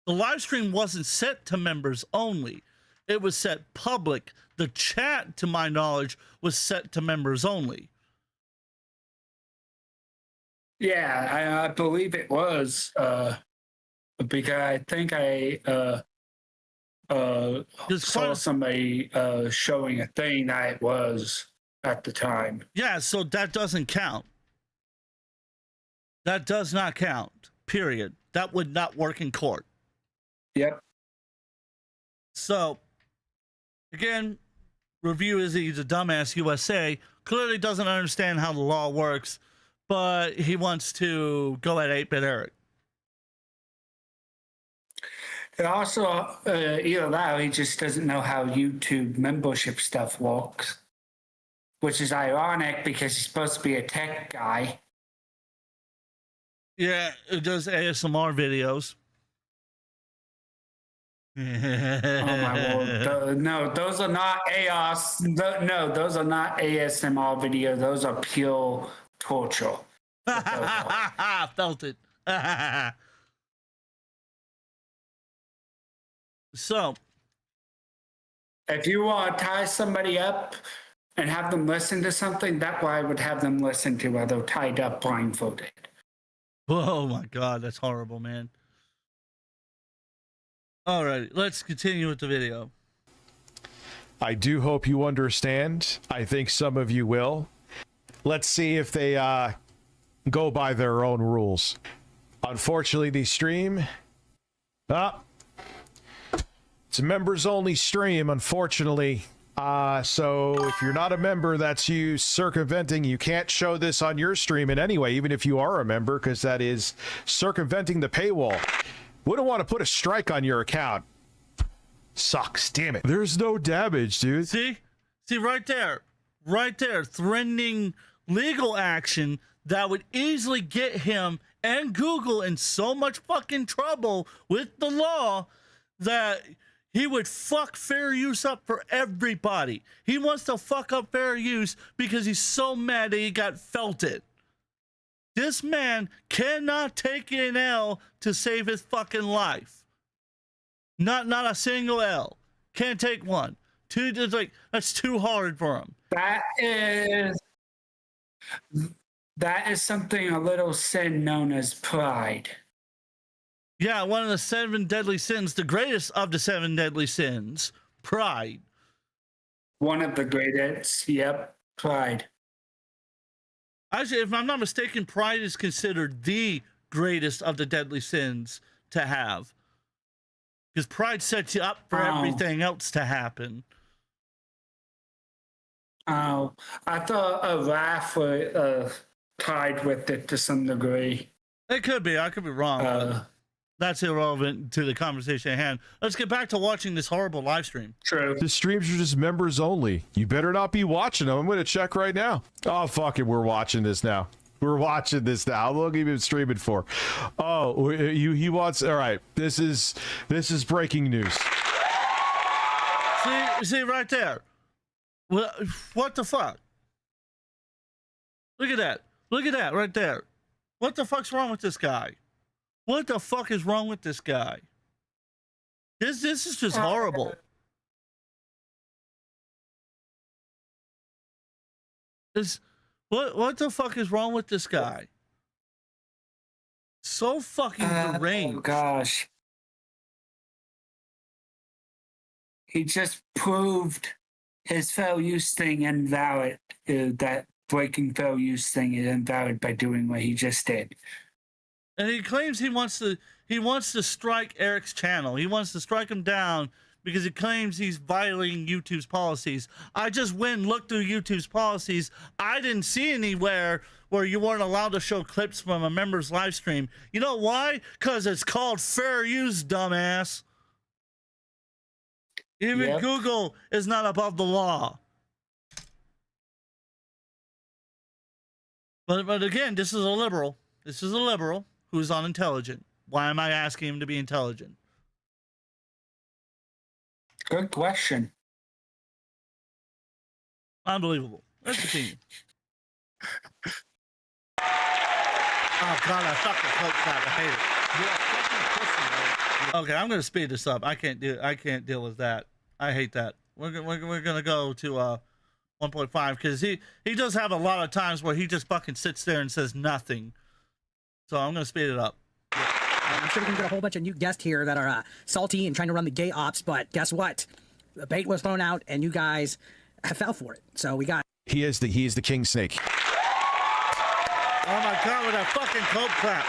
The live stream wasn't set to members only. It was set public. The chat, to my knowledge, was set to members only. Yeah, I believe it was, because I think saw somebody showing a thing that it was at the time. Yeah, so that doesn't count. That does not count, period. That would not work in court. Yep. So, again, review is he's a dumbass USA, clearly doesn't understand how the law works, but he wants to go at 8-Bit Eric. And also, either that or he just doesn't know how YouTube membership stuff works, which is ironic because he's supposed to be a tech guy. Yeah, it does ASMR videos. Oh my lord! No, those are not AS. No, those are not ASMR videos. Those are pure torture. Felt it. So, if you want to tie somebody up and have them listen to something, that's what I would have them listen to while they're tied up blindfolded. oh my God, that's horrible, man. All right, let's continue with the video. I do hope you understand. I think some of you will. Let's see if they go by their own rules. Unfortunately, the stream... it's a members-only stream, unfortunately. So if you're not a member, that's you circumventing. You can't show this on your stream in any way, even if you are a member, because that is circumventing the paywall. Wouldn't want to put a strike on your account. Sucks, damn it. There's no damage, dude. See right there, threatening legal action that would easily get him and Google in so much fucking trouble with the law that he would fuck fair use up for everybody. He wants to fuck up fair use because he's so mad that he got felted. This man cannot take an L to save his fucking life. Not a single L. Can't take one. Two, it's like, that's too hard for him. That is something, a little sin known as pride. Yeah, one of the 7 deadly sins, the greatest of the 7 deadly sins, pride. One of the greatest, yep, pride. Actually, if I'm not mistaken, pride is considered the greatest of the deadly sins to have. Because pride sets you up for everything else to happen. Oh, I thought a wrath was tied with it to some degree. It could be. I could be wrong. But that's irrelevant to the conversation at hand. Let's get back to watching this horrible live stream. True. The streams are just members only. You better not be watching them. I'm going to check right now. Oh, fuck it. We're watching this now. We're watching this now. How long have you been streaming for? Oh, he wants... All right. This is breaking news. See right there. What the fuck? Look at that. Look at that right there. What the fuck's wrong with this guy? What the fuck is wrong with this guy? This is just horrible. What the fuck is wrong with this guy? So fucking deranged. Oh gosh. He just proved his fair use thing invalid. That breaking fair use thing is invalid by doing what he just did. And he claims he wants to strike Eric's channel. He wants to strike him down because he claims he's violating YouTube's policies. I just went and looked through YouTube's policies. I didn't see anywhere where you weren't allowed to show clips from a member's live stream. You know why? Because it's called fair use, dumbass. Even Google is not above the law. But again, this is a liberal. This is a liberal who's unintelligent. Why am I asking him to be intelligent? Good question. Unbelievable. Let's continue. Oh God, I fucking Coke back. I hate it. Okay, I'm gonna speed this up. I can't deal with that. I hate that. We're gonna go to 1.5 because he does have a lot of times where he just fucking sits there and says nothing. So I'm gonna speed it up. I'm sure we can get a whole bunch of new guests here that are salty and trying to run the gay ops, but guess what? The bait was thrown out, and you guys have fell for it. So we got. He is the king snake. Oh my god, with that fucking coat clap.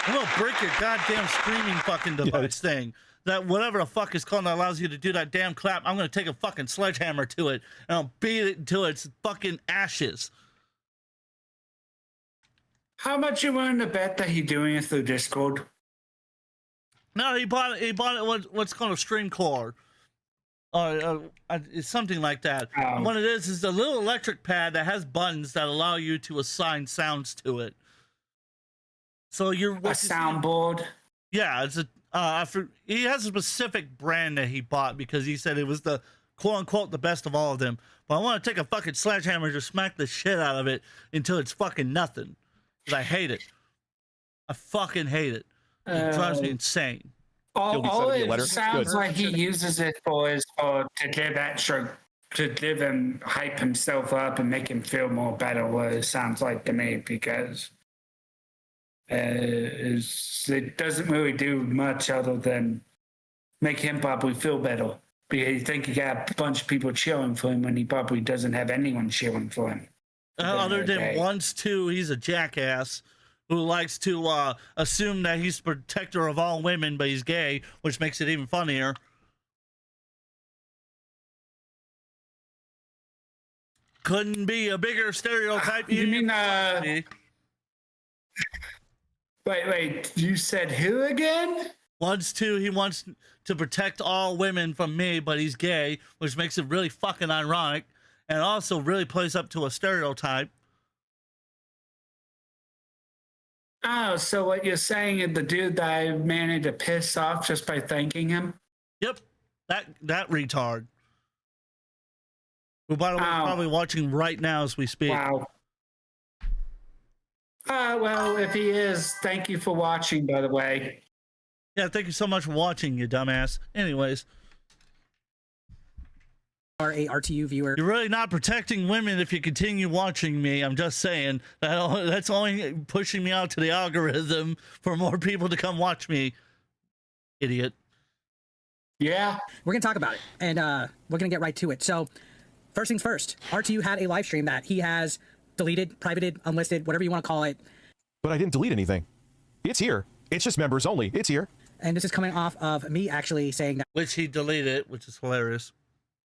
I'm gonna break your goddamn streaming fucking device thing. That whatever the fuck is called that allows you to do that damn clap. I'm gonna take a fucking sledgehammer to it and I'll beat it until it's fucking ashes. How much you willing to bet that he's doing it through Discord? No, he bought it what's called a stream core. It's something like that. And what it is a little electric pad that has buttons that allow you to assign sounds to it. So you're A soundboard. Yeah, it's he has a specific brand that he bought because he said it was the quote unquote the best of all of them. But I want to take a fucking sledgehammer and just smack the shit out of it until it's fucking nothing. Because I hate it. I fucking hate it. It drives me insane. All it sounds like he uses it for is to give him hype himself up and make him feel more better. What it sounds like to me, because it doesn't really do much other than make him probably feel better. Because you think he got a bunch of people cheering for him when he probably doesn't have anyone cheering for him. Other than once, too, he's a jackass who likes to assume that he's the protector of all women, but he's gay, which makes it even funnier. Couldn't be a bigger stereotype. You mean, wait, you said who again? Once, too, he wants to protect all women from me, but he's gay, which makes it really fucking ironic, and also really plays up to a stereotype. Oh, so what you're saying is the dude that I managed to piss off just by thanking him? Yep, that retard. Who, by the way, is probably watching right now as we speak. Wow. Well, if he is, thank you for watching, by the way. Yeah, thank you so much for watching, you dumbass. Anyways. Are a RTU viewer. You're really not protecting women if you continue watching me. I'm just saying that's only pushing me out to the algorithm for more people to come watch me. Idiot. Yeah. We're going to talk about it, and we're going to get right to it. So, first things first, RTU had a live stream that he has deleted, privated, unlisted, whatever you want to call it. But I didn't delete anything. It's here. It's just members only. It's here. And this is coming off of me actually saying that. Which he deleted, which is hilarious.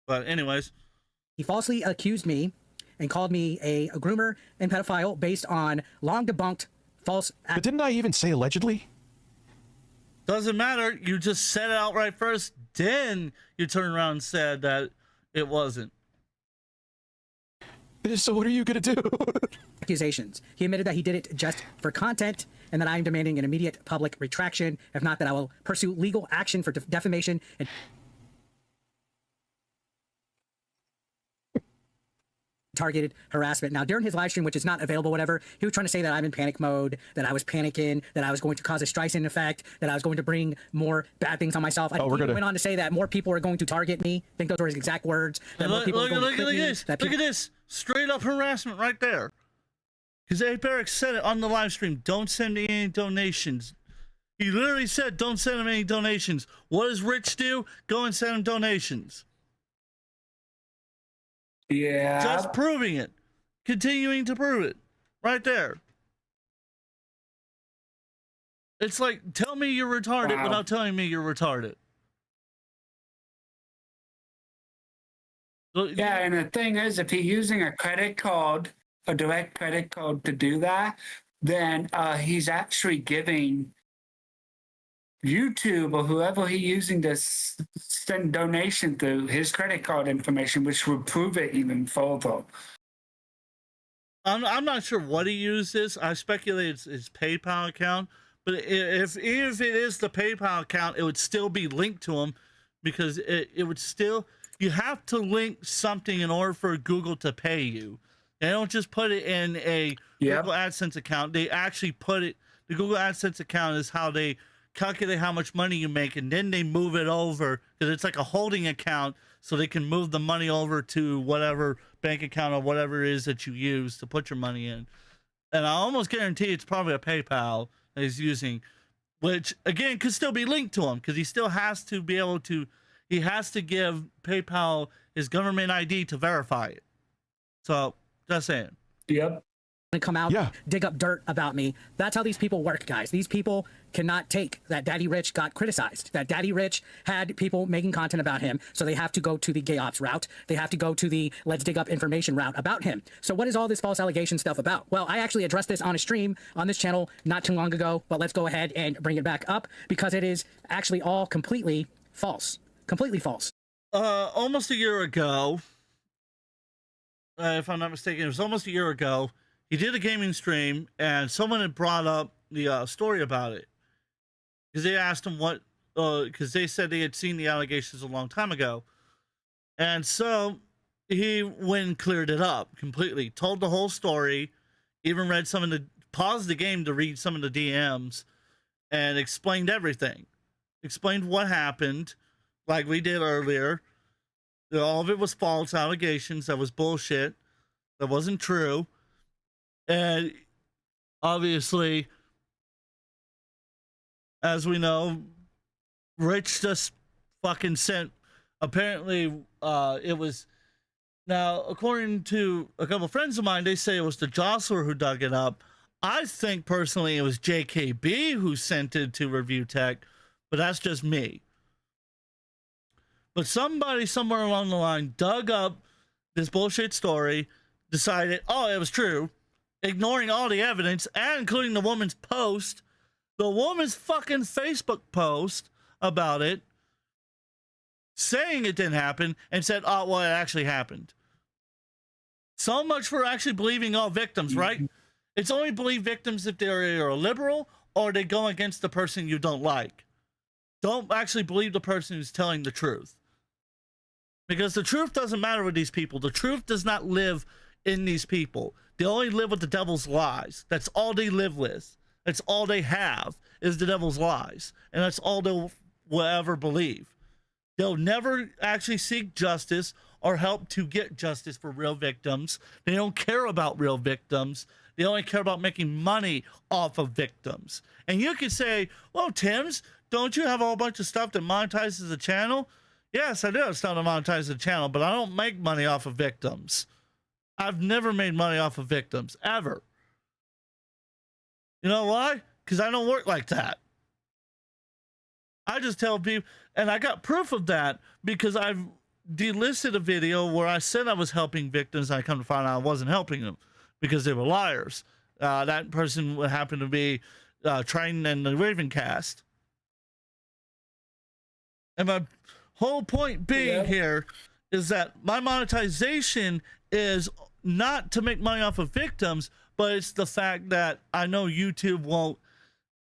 But anyways. He falsely accused me and called me a groomer and pedophile based on long debunked false. But didn't I even say allegedly? Doesn't matter. You just said it outright first. Then you turned around and said that it wasn't. So what are you going to do? Accusations. He admitted that he did it just for content and that I am demanding an immediate public retraction. If not, that I will pursue legal action for defamation and targeted harassment. Now, during his live stream, which is not available, whatever, he was trying to say that I'm in panic mode, that I was panicking, that I was going to cause a Streisand effect, that I was going to bring more bad things on myself. He went on to say that more people are going to target me. I think those were his exact words. That Look at this. Straight up harassment right there. Because Ape Eric said it on the live stream. Don't send me any donations. He literally said, don't send him any donations. What does Rich do? Go and send him donations. Yeah. Just proving it. Continuing to prove it. Right there. It's like, tell me you're retarded without telling me you're retarded. Yeah, and the thing is, if he's using a credit card, a direct credit card to do that, then he's actually giving YouTube or whoever he's using to send donation through his credit card information, which would prove it even further. I'm not sure what he uses. I speculate it's his PayPal account, but if it is the PayPal account, it would still be linked to him because it would still. You have to link something in order for Google to pay you. They don't just put it in a Google AdSense account. They actually put it. The Google AdSense account is how they calculate how much money you make, and then they move it over because it's like a holding account, so they can move the money over to whatever bank account or whatever it is that you use to put your money in. And I almost guarantee it's probably a PayPal that he's using. which again could still be linked to him because he still has to be able to, he has to give PayPal his government ID to verify it. So just saying. Yep. Come out, Yeah. dig up dirt about me. That's how these people work, guys. These people cannot take that Daddy Rich got criticized, that Daddy Rich had people making content about him, so they have to go to the gay ops route. They have to go to the let's dig up information route about him. So what is all this false allegation stuff about? Well, I actually addressed this on a stream on this channel not too long ago, but let's go ahead and bring it back up because it is actually all completely false. Completely false. Almost a year ago, if I'm not mistaken, it was almost a year ago, he did a gaming stream and someone had brought up the story about it. Because they asked him what, because they said they had seen the allegations a long time ago. And so he went and cleared it up completely, told the whole story, even read some of the, paused the game to read some of the DMs and explained everything. Explained what happened, like we did earlier. All of it was false allegations. That was bullshit. That wasn't true. And obviously, as we know, Rich just fucking sent, apparently it was, now according to a couple friends of mine, they say it was the Jostler who dug it up. I think personally it was JKB who sent it to Review Tech, but that's just me. But somebody somewhere along the line dug up this bullshit story, decided, oh, it was true, ignoring all the evidence, and including the woman's post, the woman's fucking Facebook post about it, saying it didn't happen, and said, oh, well, it actually happened. So much for actually believing all victims, right? It's only believe victims if they're a liberal or they go against the person you don't like. Don't actually believe the person who's telling the truth. Because the truth doesn't matter with these people. The truth does not live in these people. They only live with the devil's lies. That's all they live with. That's all they have is the devil's lies. And that's all they'll ever believe. They'll never actually seek justice or help to get justice for real victims. They don't care about real victims. They only care about making money off of victims. And you could say, well, Tim's, don't you have a whole bunch of stuff that monetizes the channel? Yes, I do have stuff to monetize the channel, but I don't make money off of victims. I've never made money off of victims, ever. You know why? Because I don't work like that. I just tell people, and I got proof of that because I've delisted a video where I said I was helping victims, and I come to find out I wasn't helping them because they were liars. That person would happen to be Triton and the Ravencast. And my whole point being here is that my monetization is not to make money off of victims, but it's the fact that I know YouTube won't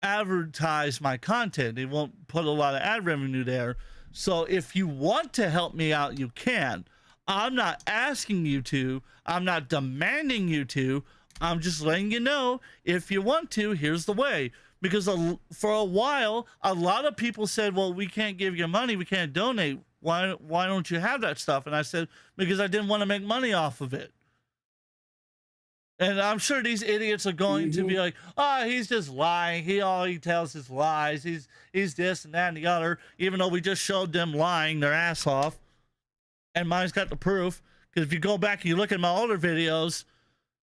advertise my content. It won't put a lot of ad revenue there. So if you want to help me out, you can. I'm not asking you to. I'm not demanding you to. I'm just letting you know, if you want to, here's the way. Because for a while, a lot of people said, well, we can't give you money. We can't donate. Why don't you have that stuff? And I said, because I didn't want to make money off of it. And I'm sure these idiots are going to be like, oh, he's just lying. All he tells is lies. He's this and that and the other, even though we just showed them lying their ass off. And mine's got the proof. Because if you go back and you look at my older videos,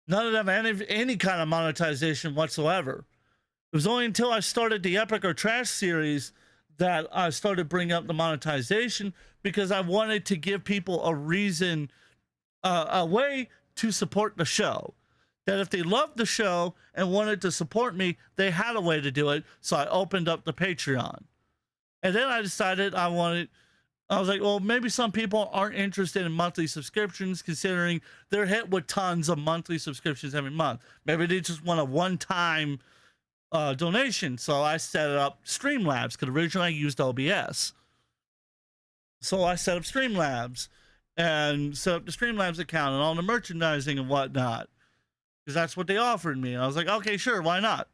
none of them had any kind of monetization whatsoever. It was only until I started the Epic or Trash series that I started bringing up the monetization, because I wanted to give people a reason, a way to support the show. That if they loved the show and wanted to support me, they had a way to do it. So I opened up the Patreon. And then I decided I was like, well, maybe some people aren't interested in monthly subscriptions, considering they're hit with tons of monthly subscriptions every month. Maybe they just want a one-time donation. So I set up Streamlabs, because originally I used OBS. So I set up Streamlabs and set up the Streamlabs account and all the merchandising and whatnot, because that's what they offered me. And I was like, okay, sure, why not?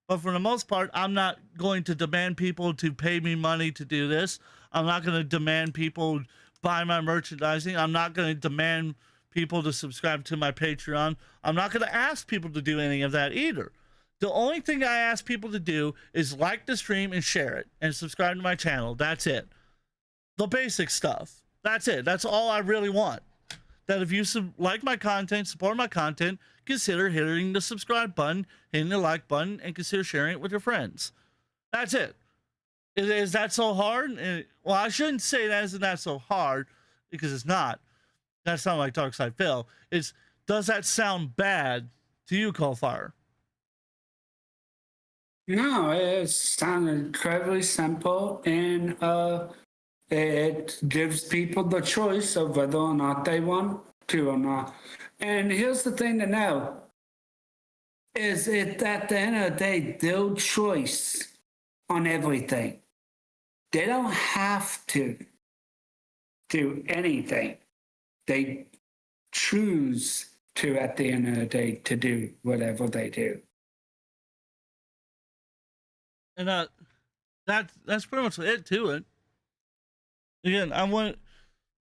But for the most part, I'm not going to demand people to pay me money to do this. I'm not going to demand people buy my merchandising. I'm not going to demand people to subscribe to my Patreon. I'm not going to ask people to do any of that either. The only thing I ask people to do is like the stream and share it and subscribe to my channel. That's it. The basic stuff. That's it. That's all I really want. That if you like my content, support my content, consider hitting the subscribe button, hitting the like button, and consider sharing it with your friends. That's it. Is that so hard? Well, I shouldn't say that isn't that so hard, because it's not. That sounds like Darkside Phil. Does that sound bad to you, Coalfire? No, it sounds incredibly simple, and it gives people the choice of whether or not they want to or not. And here's the thing to know, is it at the end of the day, their choice on everything. They don't have to do anything. They choose to, at the end of the day, to do whatever they do. And that's pretty much it to it. Again,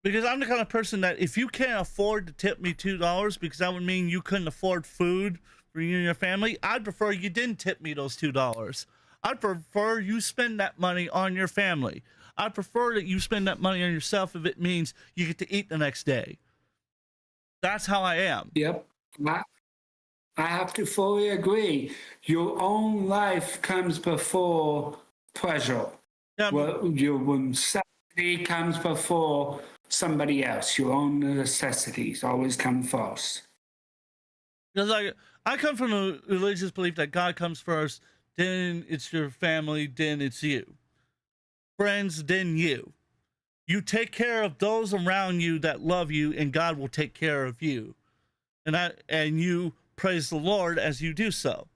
because I'm the kind of person that if you can't afford to tip me $2, because that would mean you couldn't afford food for you and your family, I'd prefer you didn't tip me those $2. I'd prefer you spend that money on your family. I prefer that you spend that money on yourself if it means you get to eat the next day. That's how I am. Yep. I have to fully agree. Your own life comes before pleasure. Yeah, Your necessity comes before somebody else. Your own necessities always come first. because I come from a religious belief that God comes first, then it's your family, then it's you. Friends, then you. You take care of those around you that love you, and God will take care of you. And you praise the Lord as you do so,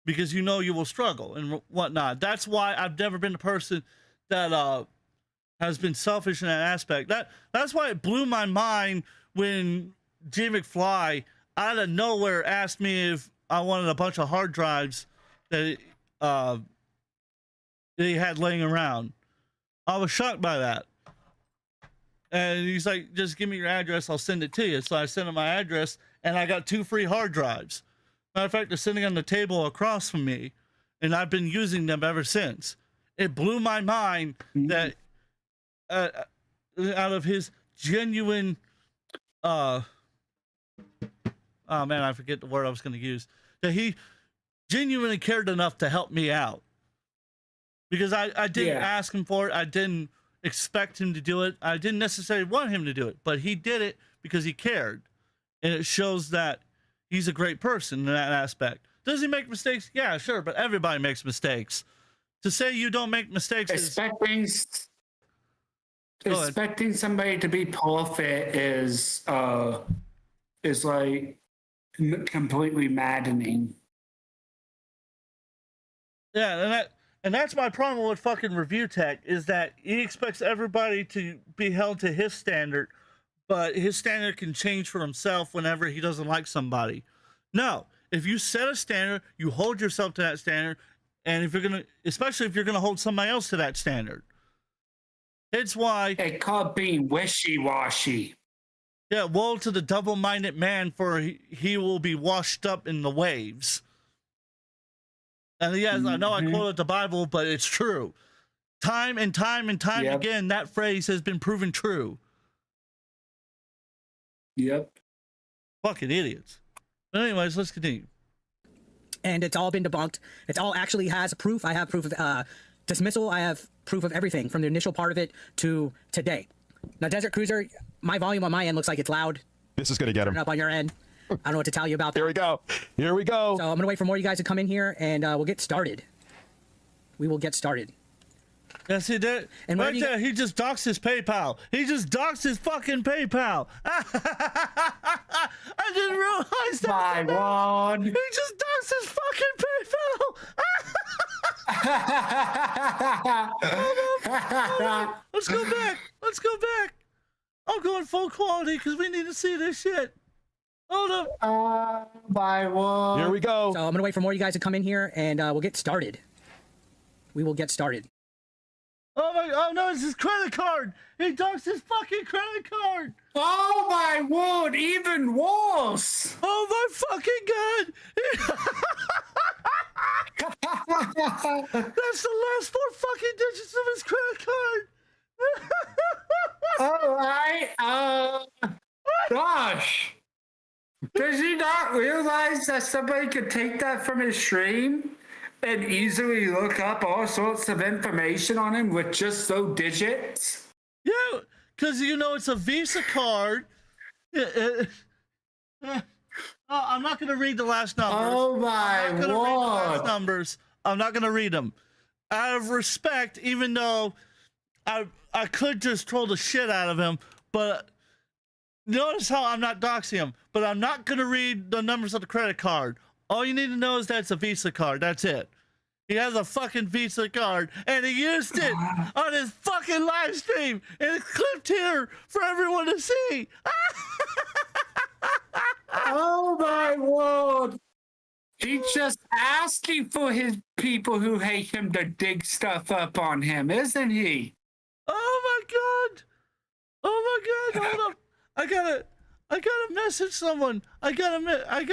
because you know you will struggle and whatnot. That's why I've never been a person that has been selfish in that aspect. That's why it blew my mind when G McFly out of nowhere asked me if I wanted a bunch of hard drives that he had laying around. I was shocked by that. And he's like, just give me your address, I'll send it to you. So I sent him my address, and I got 2 free hard drives. Matter of fact, they're sitting on the table across from me, and I've been using them ever since. It blew my mind that out of his genuine, oh man, I forget the word I was going to use, that he genuinely cared enough to help me out. Because I didn't ask him for it. I didn't expect him to do it. I didn't necessarily want him to do it, but he did it because he cared. And it shows that he's a great person in that aspect. Does he make mistakes? Yeah, sure, but everybody makes mistakes. To say you don't make mistakes expecting somebody to be perfect is like completely maddening. Yeah, and that's my problem with fucking Review Tech, is that he expects everybody to be held to his standard, but his standard can change for himself whenever he doesn't like somebody. No, if you set a standard, you hold yourself to that standard, and especially if you're gonna hold somebody else to that standard. It's why It called being wishy-washy. yeah, woe to the double-minded man, for he will be washed up in the waves. And yes, I know I quoted the Bible, but it's true. Time and time and time again, that phrase has been proven true. Yep. Fucking idiots. But anyways, let's continue. And it's all been debunked. It all actually has proof. I have proof of dismissal. I have proof of everything from the initial part of it to today. Now, Desert Cruiser, my volume on my end looks like it's loud. This is going to get him. Turn it up on your end. I don't know what to tell you about that. Here we go. Here we go. So I'm going to wait for more of you guys to come in here, and we'll get started. We will get started. Yes, he did. And right there, he just doxed his PayPal. He just doxed his fucking PayPal. I didn't realize that. My one. He just doxed his fucking PayPal. Let's go back. Let's go back. I'm going full quality because we need to see this shit. Hold up. My one. Here we go. So I'm going to wait for more of you guys to come in here, and we'll get started. We will get started. Oh no, it's his credit card. He doxed his fucking credit card. Oh my word, even worse. Oh my fucking god. That's the last 4 fucking digits of his credit card. All right. Gosh. Does he not realize that somebody could take that from his stream and easily look up all sorts of information on him with just those digits? Yeah, because you know it's a Visa card. I'm not going to read the last numbers. Oh my I'm not gonna read the last lord. numbers. I'm not going to read them. Out of respect, even though I could just troll the shit out of him, but notice how I'm not doxing him, but I'm not going to read the numbers of the credit card. All you need to know is that it's a Visa card. That's it. He has a fucking Visa card, and he used it on his fucking live stream, and it's clipped here for everyone to see. Oh my lord. He's just asking for his people who hate him to dig stuff up on him, isn't he? Oh my god! Oh my god! Hold up! I gotta message someone. I gotta let Eric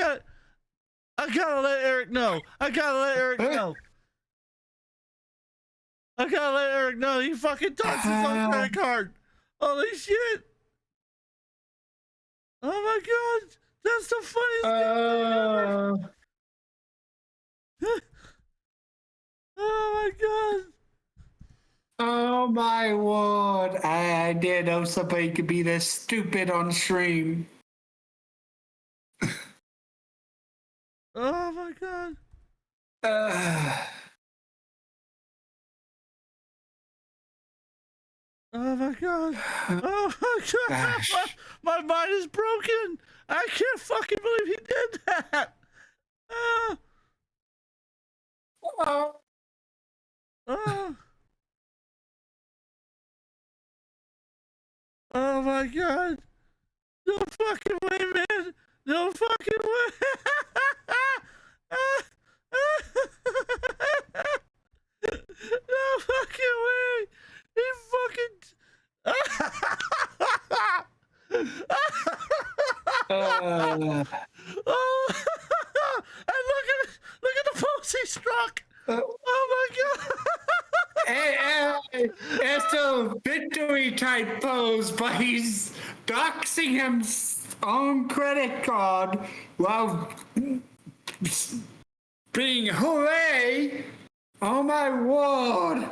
know. I gotta let Eric know. He fucking touched his own credit card. Holy shit! Oh my god! That's the funniest thing ever. Oh my god! Oh my lord. I didn't know somebody could be this stupid on stream. Oh my god! Oh my god! Oh my god! Gosh. My mind is broken! I can't fucking believe he did that! Oh, Oh. oh. Oh my god! No fucking way, man! No fucking way! No fucking way! He fucking. Oh! And look at the pose he struck! Oh my god! It's a victory type pose, but he's doxing his own credit card while being hooray! Oh my word!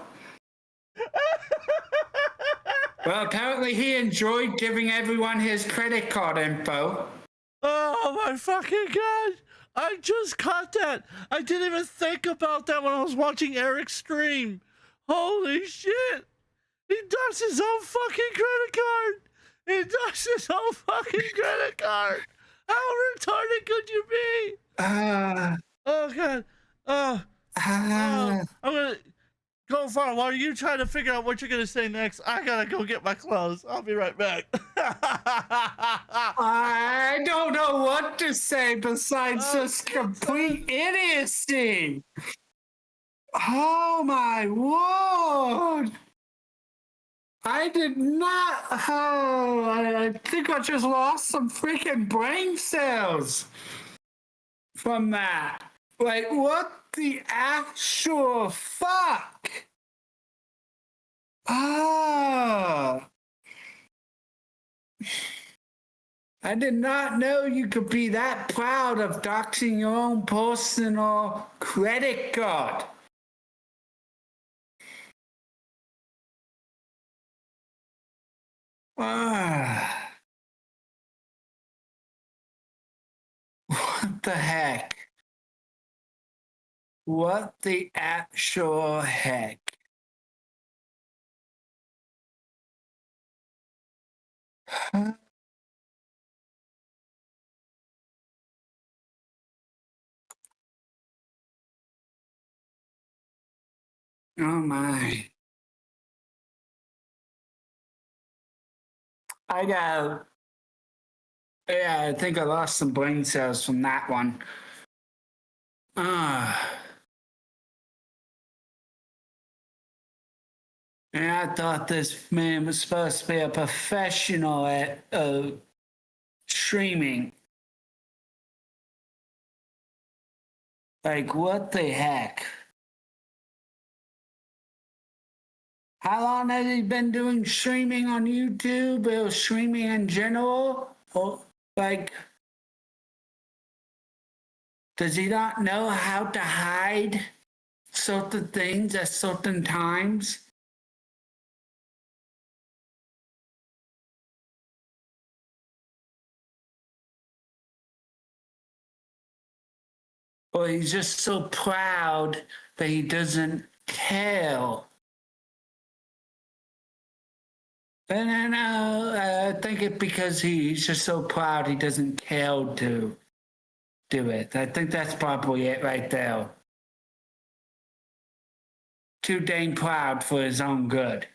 Well, apparently he enjoyed giving everyone his credit card info. Oh my fucking god! I just caught that! I didn't even think about that when I was watching Eric's stream. Holy shit! He does his own fucking credit card! He does his own fucking credit card! How retarded could you be? Oh god. I'm gonna go far. While you try to figure out what you're gonna say next, I gotta go get my clothes. I'll be right back. I don't know what to say besides just complete idiocy. Oh my word! I did not. Oh, I think I just lost some freaking brain cells from that. Like, what the actual fuck? Ah. I did not know you could be that proud of doxing your own personal credit card. Ah. What the heck? What the actual heck? Huh? Oh my. I think I lost some brain cells from that one. And I thought this man was supposed to be a professional at streaming. Like, what the heck? How long has he been doing streaming on YouTube or streaming in general? Or, like, does he not know how to hide certain things at certain times? Or he's just so proud that he doesn't care. And then I think it's because he's just so proud he doesn't care to do it. I think that's probably it right there. Too dang proud for his own good.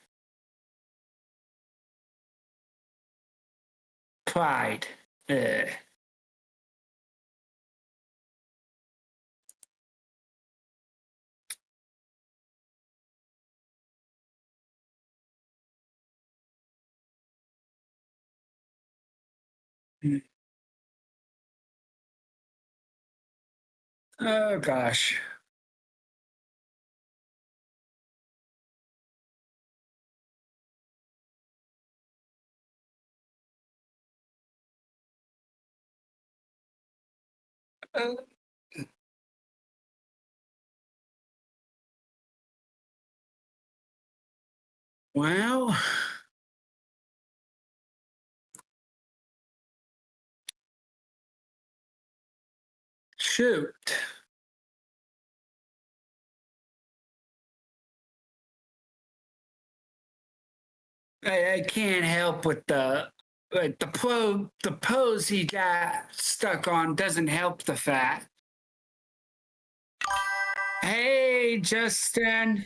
Pride. Ugh. Oh gosh. Uh, well, shoot. I can't help with the pose he got stuck on doesn't help the fact. Hey, Justin.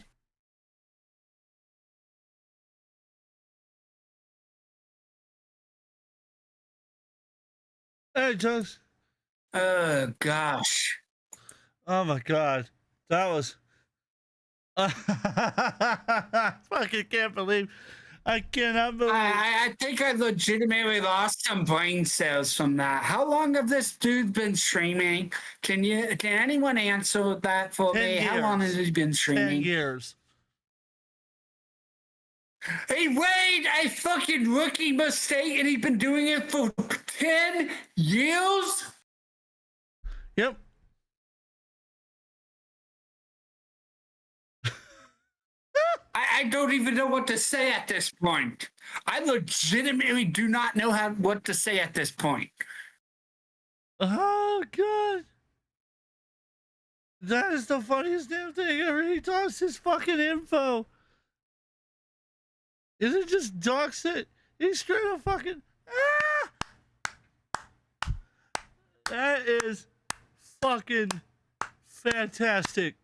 Hey, Jokes. Oh gosh. Oh my God, that was. I fucking can't believe. I cannot believe. I think I legitimately lost some brain cells from that. How long have this dude been streaming? Can anyone answer that for 10 me? How long has he been 10 streaming? years. He made a fucking rookie mistake and he's been doing it for 10 years? Yep. I don't even know what to say at this point. I legitimately do not know what to say at this point. Oh God. That is the funniest damn thing ever. He talks his fucking info. Is it just dox it? He's straight up fucking. Ah! That is fucking fantastic.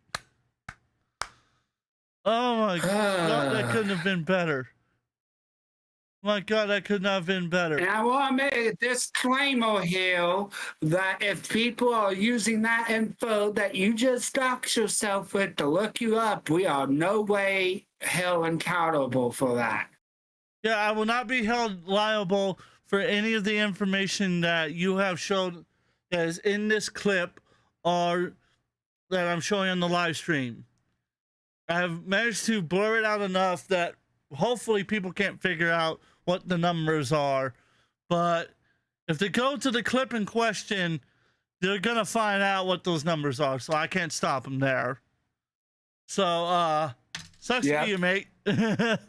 Oh my God, that couldn't have been better. My God, that could not have been better. And I want to make a disclaimer here that if people are using that info that you just dox yourself with to look you up, we are no way held accountable for that. Yeah, I will not be held liable for any of the information that you have shown that is in this clip or that I'm showing on the live stream. I have managed to blur it out enough that hopefully people can't figure out what the numbers are. But if they go to the clip in question, they're going to find out what those numbers are. So I can't stop them there. So, sucks to you, mate. But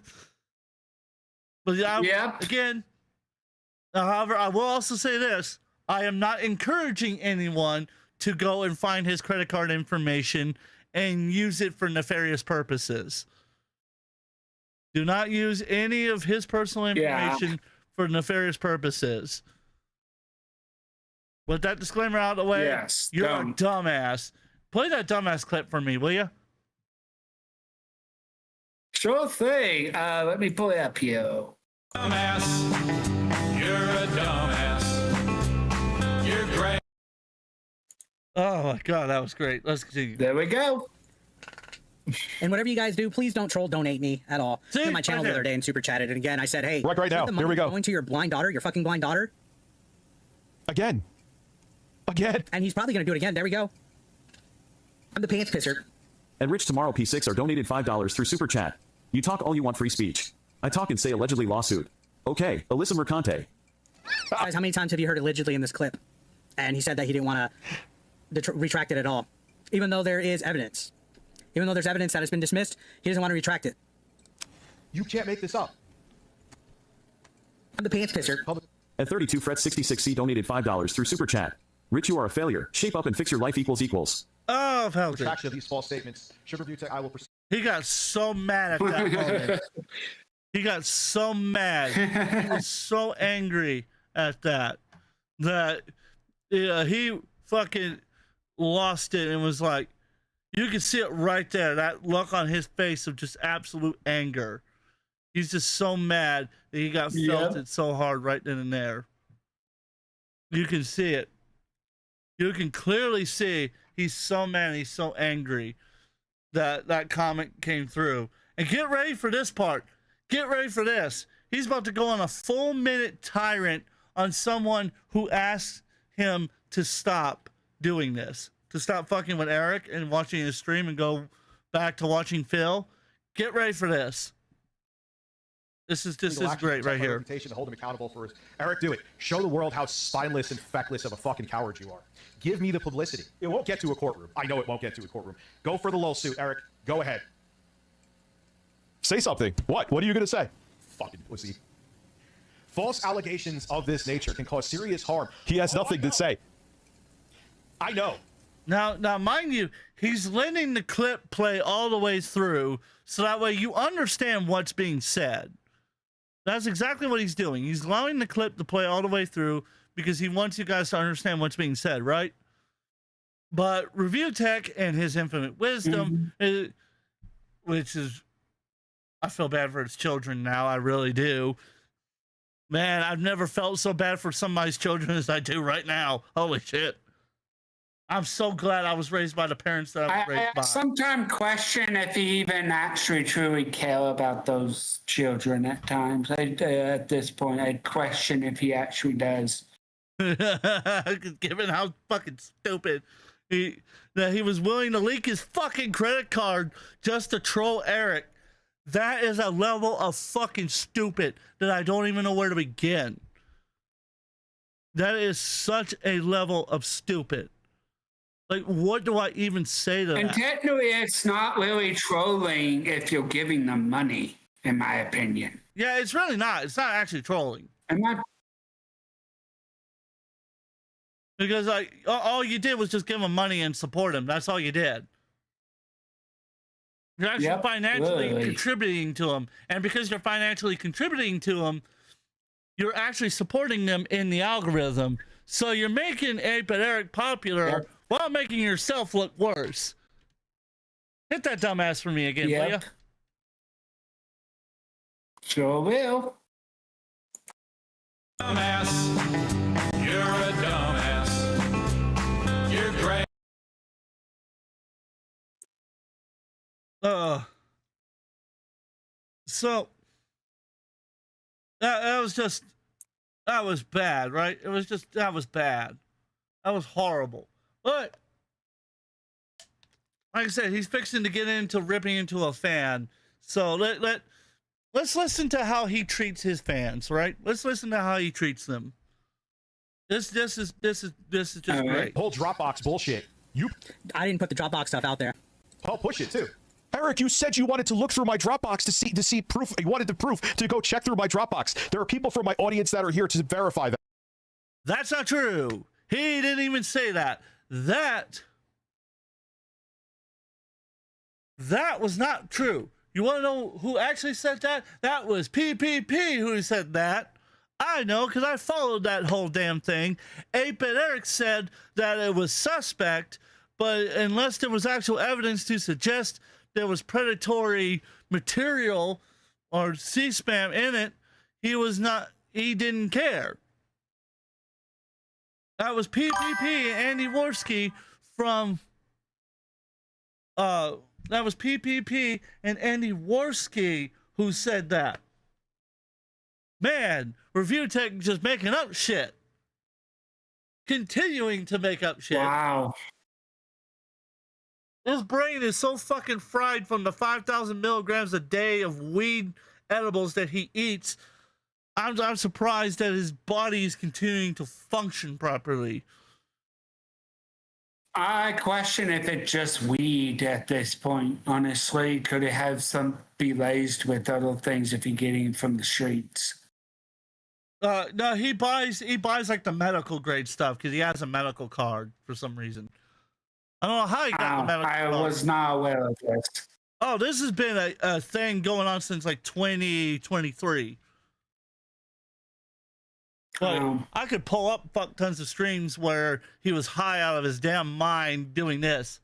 yeah, again, however, I will also say this. I am not encouraging anyone to go and find his credit card information and use it for nefarious purposes. Do not use any of his personal information for nefarious purposes. With that disclaimer out of the way, you're a dumbass. Play that dumbass clip for me, will you? Sure thing. Let me pull it up here. Dumbass. You're a dumbass. You're great. Oh my God, that was great. Let's continue. There we go. And whatever you guys do, please don't troll donate me at all. See, I did my channel the other day and super chatted. And again, I said, hey, right now. The Here we go. Going to your blind daughter, your fucking blind daughter. Again. And he's probably going to do it again. There we go. I'm the pants pisser. And Rich Tomorrow P6 are donated $5 through Super Chat. You talk all you want, free speech. I talk and say allegedly lawsuit. Okay, Alyssa Mercante. Guys, how many times have you heard allegedly in this clip? And he said that he didn't want to retract it at all. Even though there is evidence. Even though there's evidence that has been dismissed, he doesn't want to retract it. You can't make this up. I'm the pants pisser. And 32 Fret 66C donated $5 through Super Chat. Rich, you are a failure. Shape up and fix your life equals. Oh, hell, Retraction of these false statements. Sugar Review Tech, I will proceed. he got so mad at that moment. He got so mad. He was so angry at that he fucking lost it and was like, you can see it right there, that look on his face of just absolute anger. He's just so mad that he got felt it so hard right then and there. You can see it. You can clearly see he's so mad, he's so angry that that comment came through. And get ready for this part. Get ready for this. He's about to go on a full minute tirade on someone who asked him to stop doing this, to stop fucking with Eric and watching his stream and go back to watching Phil. Get ready for this. This is great right here. To hold him accountable for his... Eric, do it. Show the world how spineless and feckless of a fucking coward you are. Give me the publicity. It won't get to a courtroom. I know it won't get to a courtroom. Go for the lawsuit, Eric. Go ahead. Say something. What? What are you going to say? Fucking pussy. False allegations of this nature can cause serious harm. He has nothing to say. I know. Now, mind you, he's letting the clip play all the way through, so that way you understand what's being said. That's exactly what he's doing. He's allowing the clip to play all the way through because he wants you guys to understand what's being said, right? But Review Tech and his infinite wisdom, which is, I feel bad for his children now. I really do. Man, I've never felt so bad for somebody's children as I do right now. Holy shit. I'm so glad I was raised by the parents that I was raised by. I sometimes question if he even actually truly care about those children at times. At this point, I'd question if he actually does. Given how fucking stupid that he was willing to leak his fucking credit card just to troll Eric. That is a level of fucking stupid that I don't even know where to begin. That is such a level of stupid. Like, what do I even say to that? And technically, it's not really trolling if you're giving them money, in my opinion. Yeah, it's really not. It's not actually trolling. Because, like, all you did was just give him money and support him. That's all you did. You're actually financially contributing to him. And because you're financially contributing to him, you're actually supporting them in the algorithm. So you're making Ape and Eric popular while making yourself look worse. Hit that dumbass for me again, will ya? Sure will. Dumbass. You're a dumbass. You're great. So that was bad, right? That was bad. That was horrible. But like I said, he's fixing to get into ripping into a fan. So let's listen to how he treats his fans, right? Let's listen to how he treats them. This is just great. Whole Dropbox bullshit. I didn't put the Dropbox stuff out there. I'll push it too. Eric, you said you wanted to look through my Dropbox to see proof. You wanted the proof to go check through my Dropbox. There are people from my audience that are here to verify that. That's not true. He didn't even say that. That was not true. You want to know who actually said that? That was PPP who said that. I know because I followed that whole damn thing. Ape and Eric said that it was suspect, but unless there was actual evidence to suggest there was predatory material or C-spam in it, he didn't care. That was PPP and Andy Worski from, that was PPP and Andy Worski who said that. Man, Review Tech just making up shit. Continuing to make up shit. Wow. His brain is so fucking fried from the 5,000 milligrams a day of weed edibles that he eats. I'm surprised that his body is continuing to function properly. I question if it's just weed at this point. Honestly, could it have some be laced with other things if you're getting it from the streets? No, he buys like the medical grade stuff because he has a medical card for some reason. I don't know how he got the medical card. I was not aware of this. Oh, this has been a thing going on since like 2023. But I could pull up fuck tons of streams where he was high out of his damn mind doing this.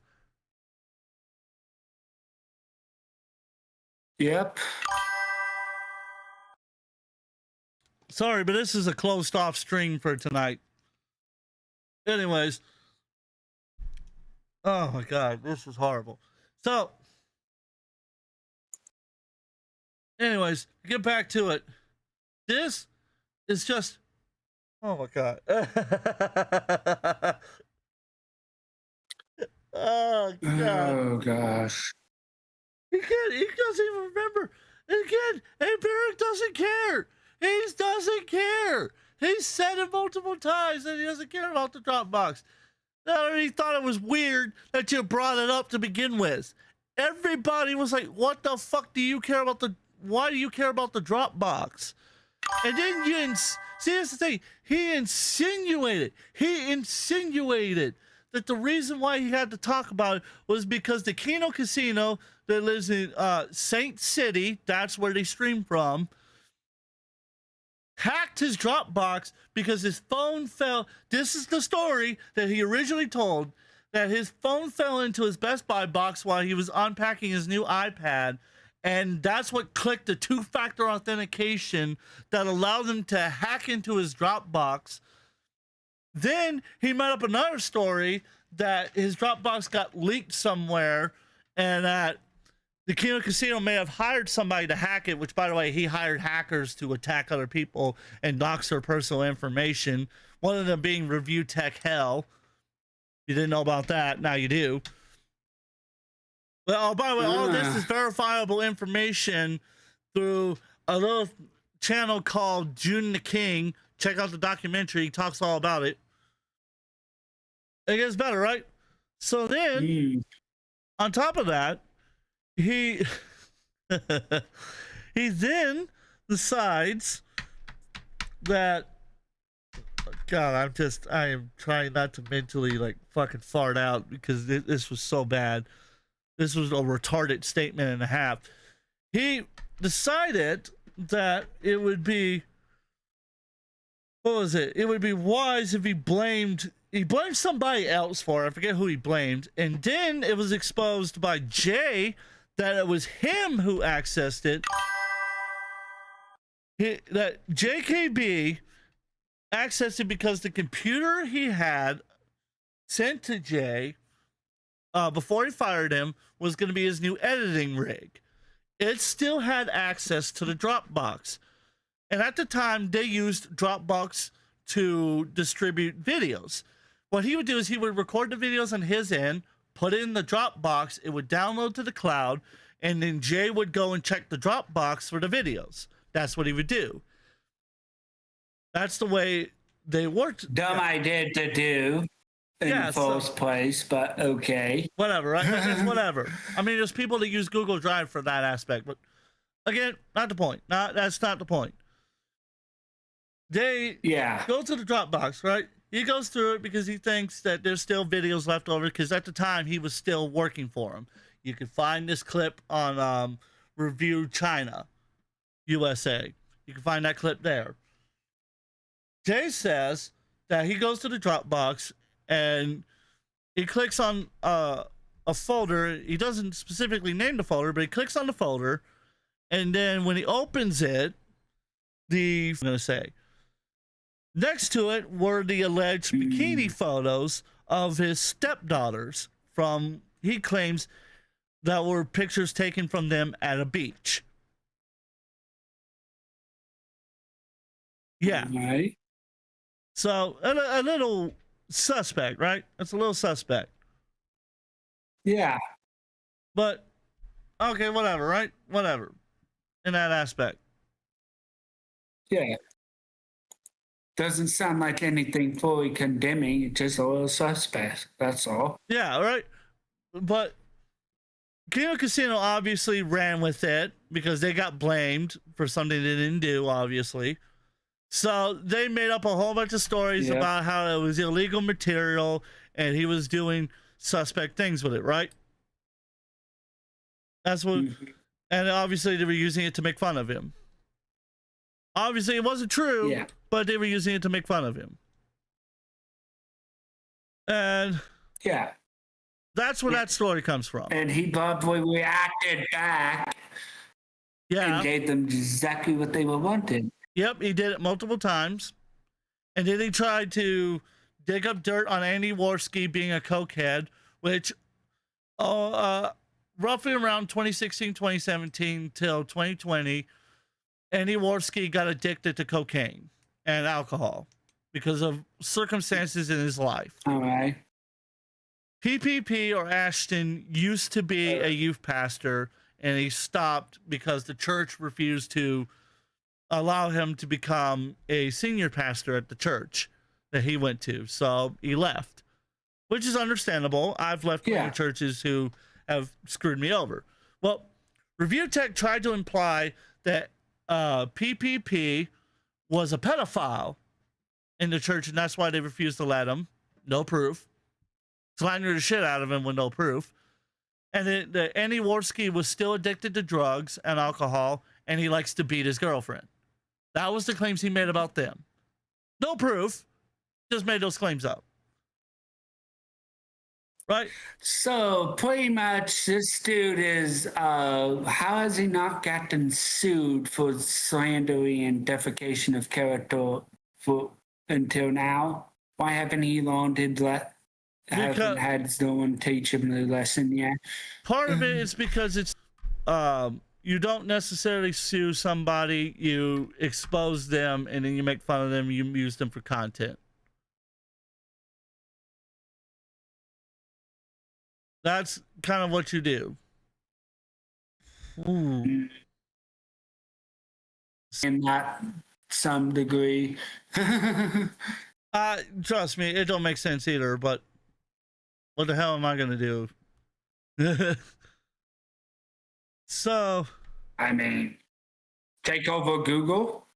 Yep. Sorry, but this is a closed off stream for tonight. Anyways. Oh my God, this is horrible. So, anyways, get back to it. This is just, oh my God. Oh God. Oh gosh. He doesn't even remember. And again, Eric doesn't care. He doesn't care. He said it multiple times that he doesn't care about the Dropbox. He thought it was weird that you brought it up to begin with. Everybody was like, what the fuck do you care about why do you care about the Dropbox? And then see, that's the thing. He insinuated that the reason why he had to talk about it was because the Keno Casino that lives in Saint City, that's where they stream from, hacked his Dropbox because his phone fell. This is the story that he originally told, that his phone fell into his Best Buy box while he was unpacking his new iPad. And that's what clicked the two-factor authentication that allowed him to hack into his Dropbox. Then he made up another story that his Dropbox got leaked somewhere and that the Keno Casino may have hired somebody to hack it, which, by the way, he hired hackers to attack other people and dox their personal information. One of them being Review Tech Hell. You didn't know about that. Now you do. Well, by the way, all this is verifiable information through a little channel called June the King. Check out the documentary. He talks all about it. It gets better, right? So then, on top of that, he then decides that, God, I am trying not to mentally like fucking fart out because this was so bad. This was a retarded statement and a half. He decided that it would be, what was it? It would be wise if he blamed somebody else for it. I forget who he blamed. And then it was exposed by Jay that it was him who accessed it. That JKB accessed it because the computer he had sent to Jay before he fired him was going to be his new editing rig. It still had access to the Dropbox. And at the time, they used Dropbox to distribute videos. What he would do is he would record the videos on his end, put it in the Dropbox, it would download to the cloud, and then Jay would go and check the Dropbox for the videos. That's what he would do. That's the way they worked. Dumb idea to do in the first place, but okay. Whatever, right? It's whatever. I mean, there's people that use Google Drive for that aspect, but again, not the point. That's not the point. They go to the Dropbox, right? He goes through it because he thinks that there's still videos left over because at the time he was still working for him. You can find this clip on Review China, USA. You can find that clip there. Jay says that he goes to the Dropbox and he clicks on a folder. He doesn't specifically name the folder, but he clicks on the folder. And then when he opens it, I'm going to say, next to it were the alleged bikini photos of his stepdaughters from, he claims, that were pictures taken from them at a beach. Yeah. Right. So a little suspect, right? That's a little suspect. Yeah. But okay, whatever, right? Whatever. In that aspect. Yeah. Doesn't sound like anything fully condemning. It's just a little suspect. That's all. Yeah, right. But Kino Casino obviously ran with it because they got blamed for something they didn't do, obviously. So they made up a whole bunch of stories about how it was illegal material and he was doing suspect things with it, right? That's what, and obviously they were using it to make fun of him. Obviously it wasn't true, but they were using it to make fun of him. And that's where that story comes from. And he probably reacted back and gave them exactly what they were wanting. Yep, he did it multiple times. And then he tried to dig up dirt on Andy Worski being a cokehead, which roughly around 2016, 2017 till 2020, Andy Worski got addicted to cocaine and alcohol because of circumstances in his life. All right. PPP or Ashton used to be a youth pastor, and he stopped because the church refused to allow him to become a senior pastor at the church that he went to. So he left, which is understandable. I've left many churches who have screwed me over. Well, Review Tech tried to imply that PPP was a pedophile in the church, and that's why they refused to let him. No proof. Slandered the shit out of him with no proof. And Andy Worski was still addicted to drugs and alcohol, and he likes to beat his girlfriend. That was the claims he made about them. No proof. Just made those claims up. Right? So pretty much this dude is, how has he not gotten sued for slandering and defecation of character until now? Why haven't he learned haven't had someone teach him the lesson yet? Part of it is because it's you don't necessarily sue somebody, you expose them and then you make fun of them, you use them for content. That's kind of what you do. Ooh. In that some degree. Trust me, it don't make sense either, but what the hell am I gonna do? So I mean, take over Google.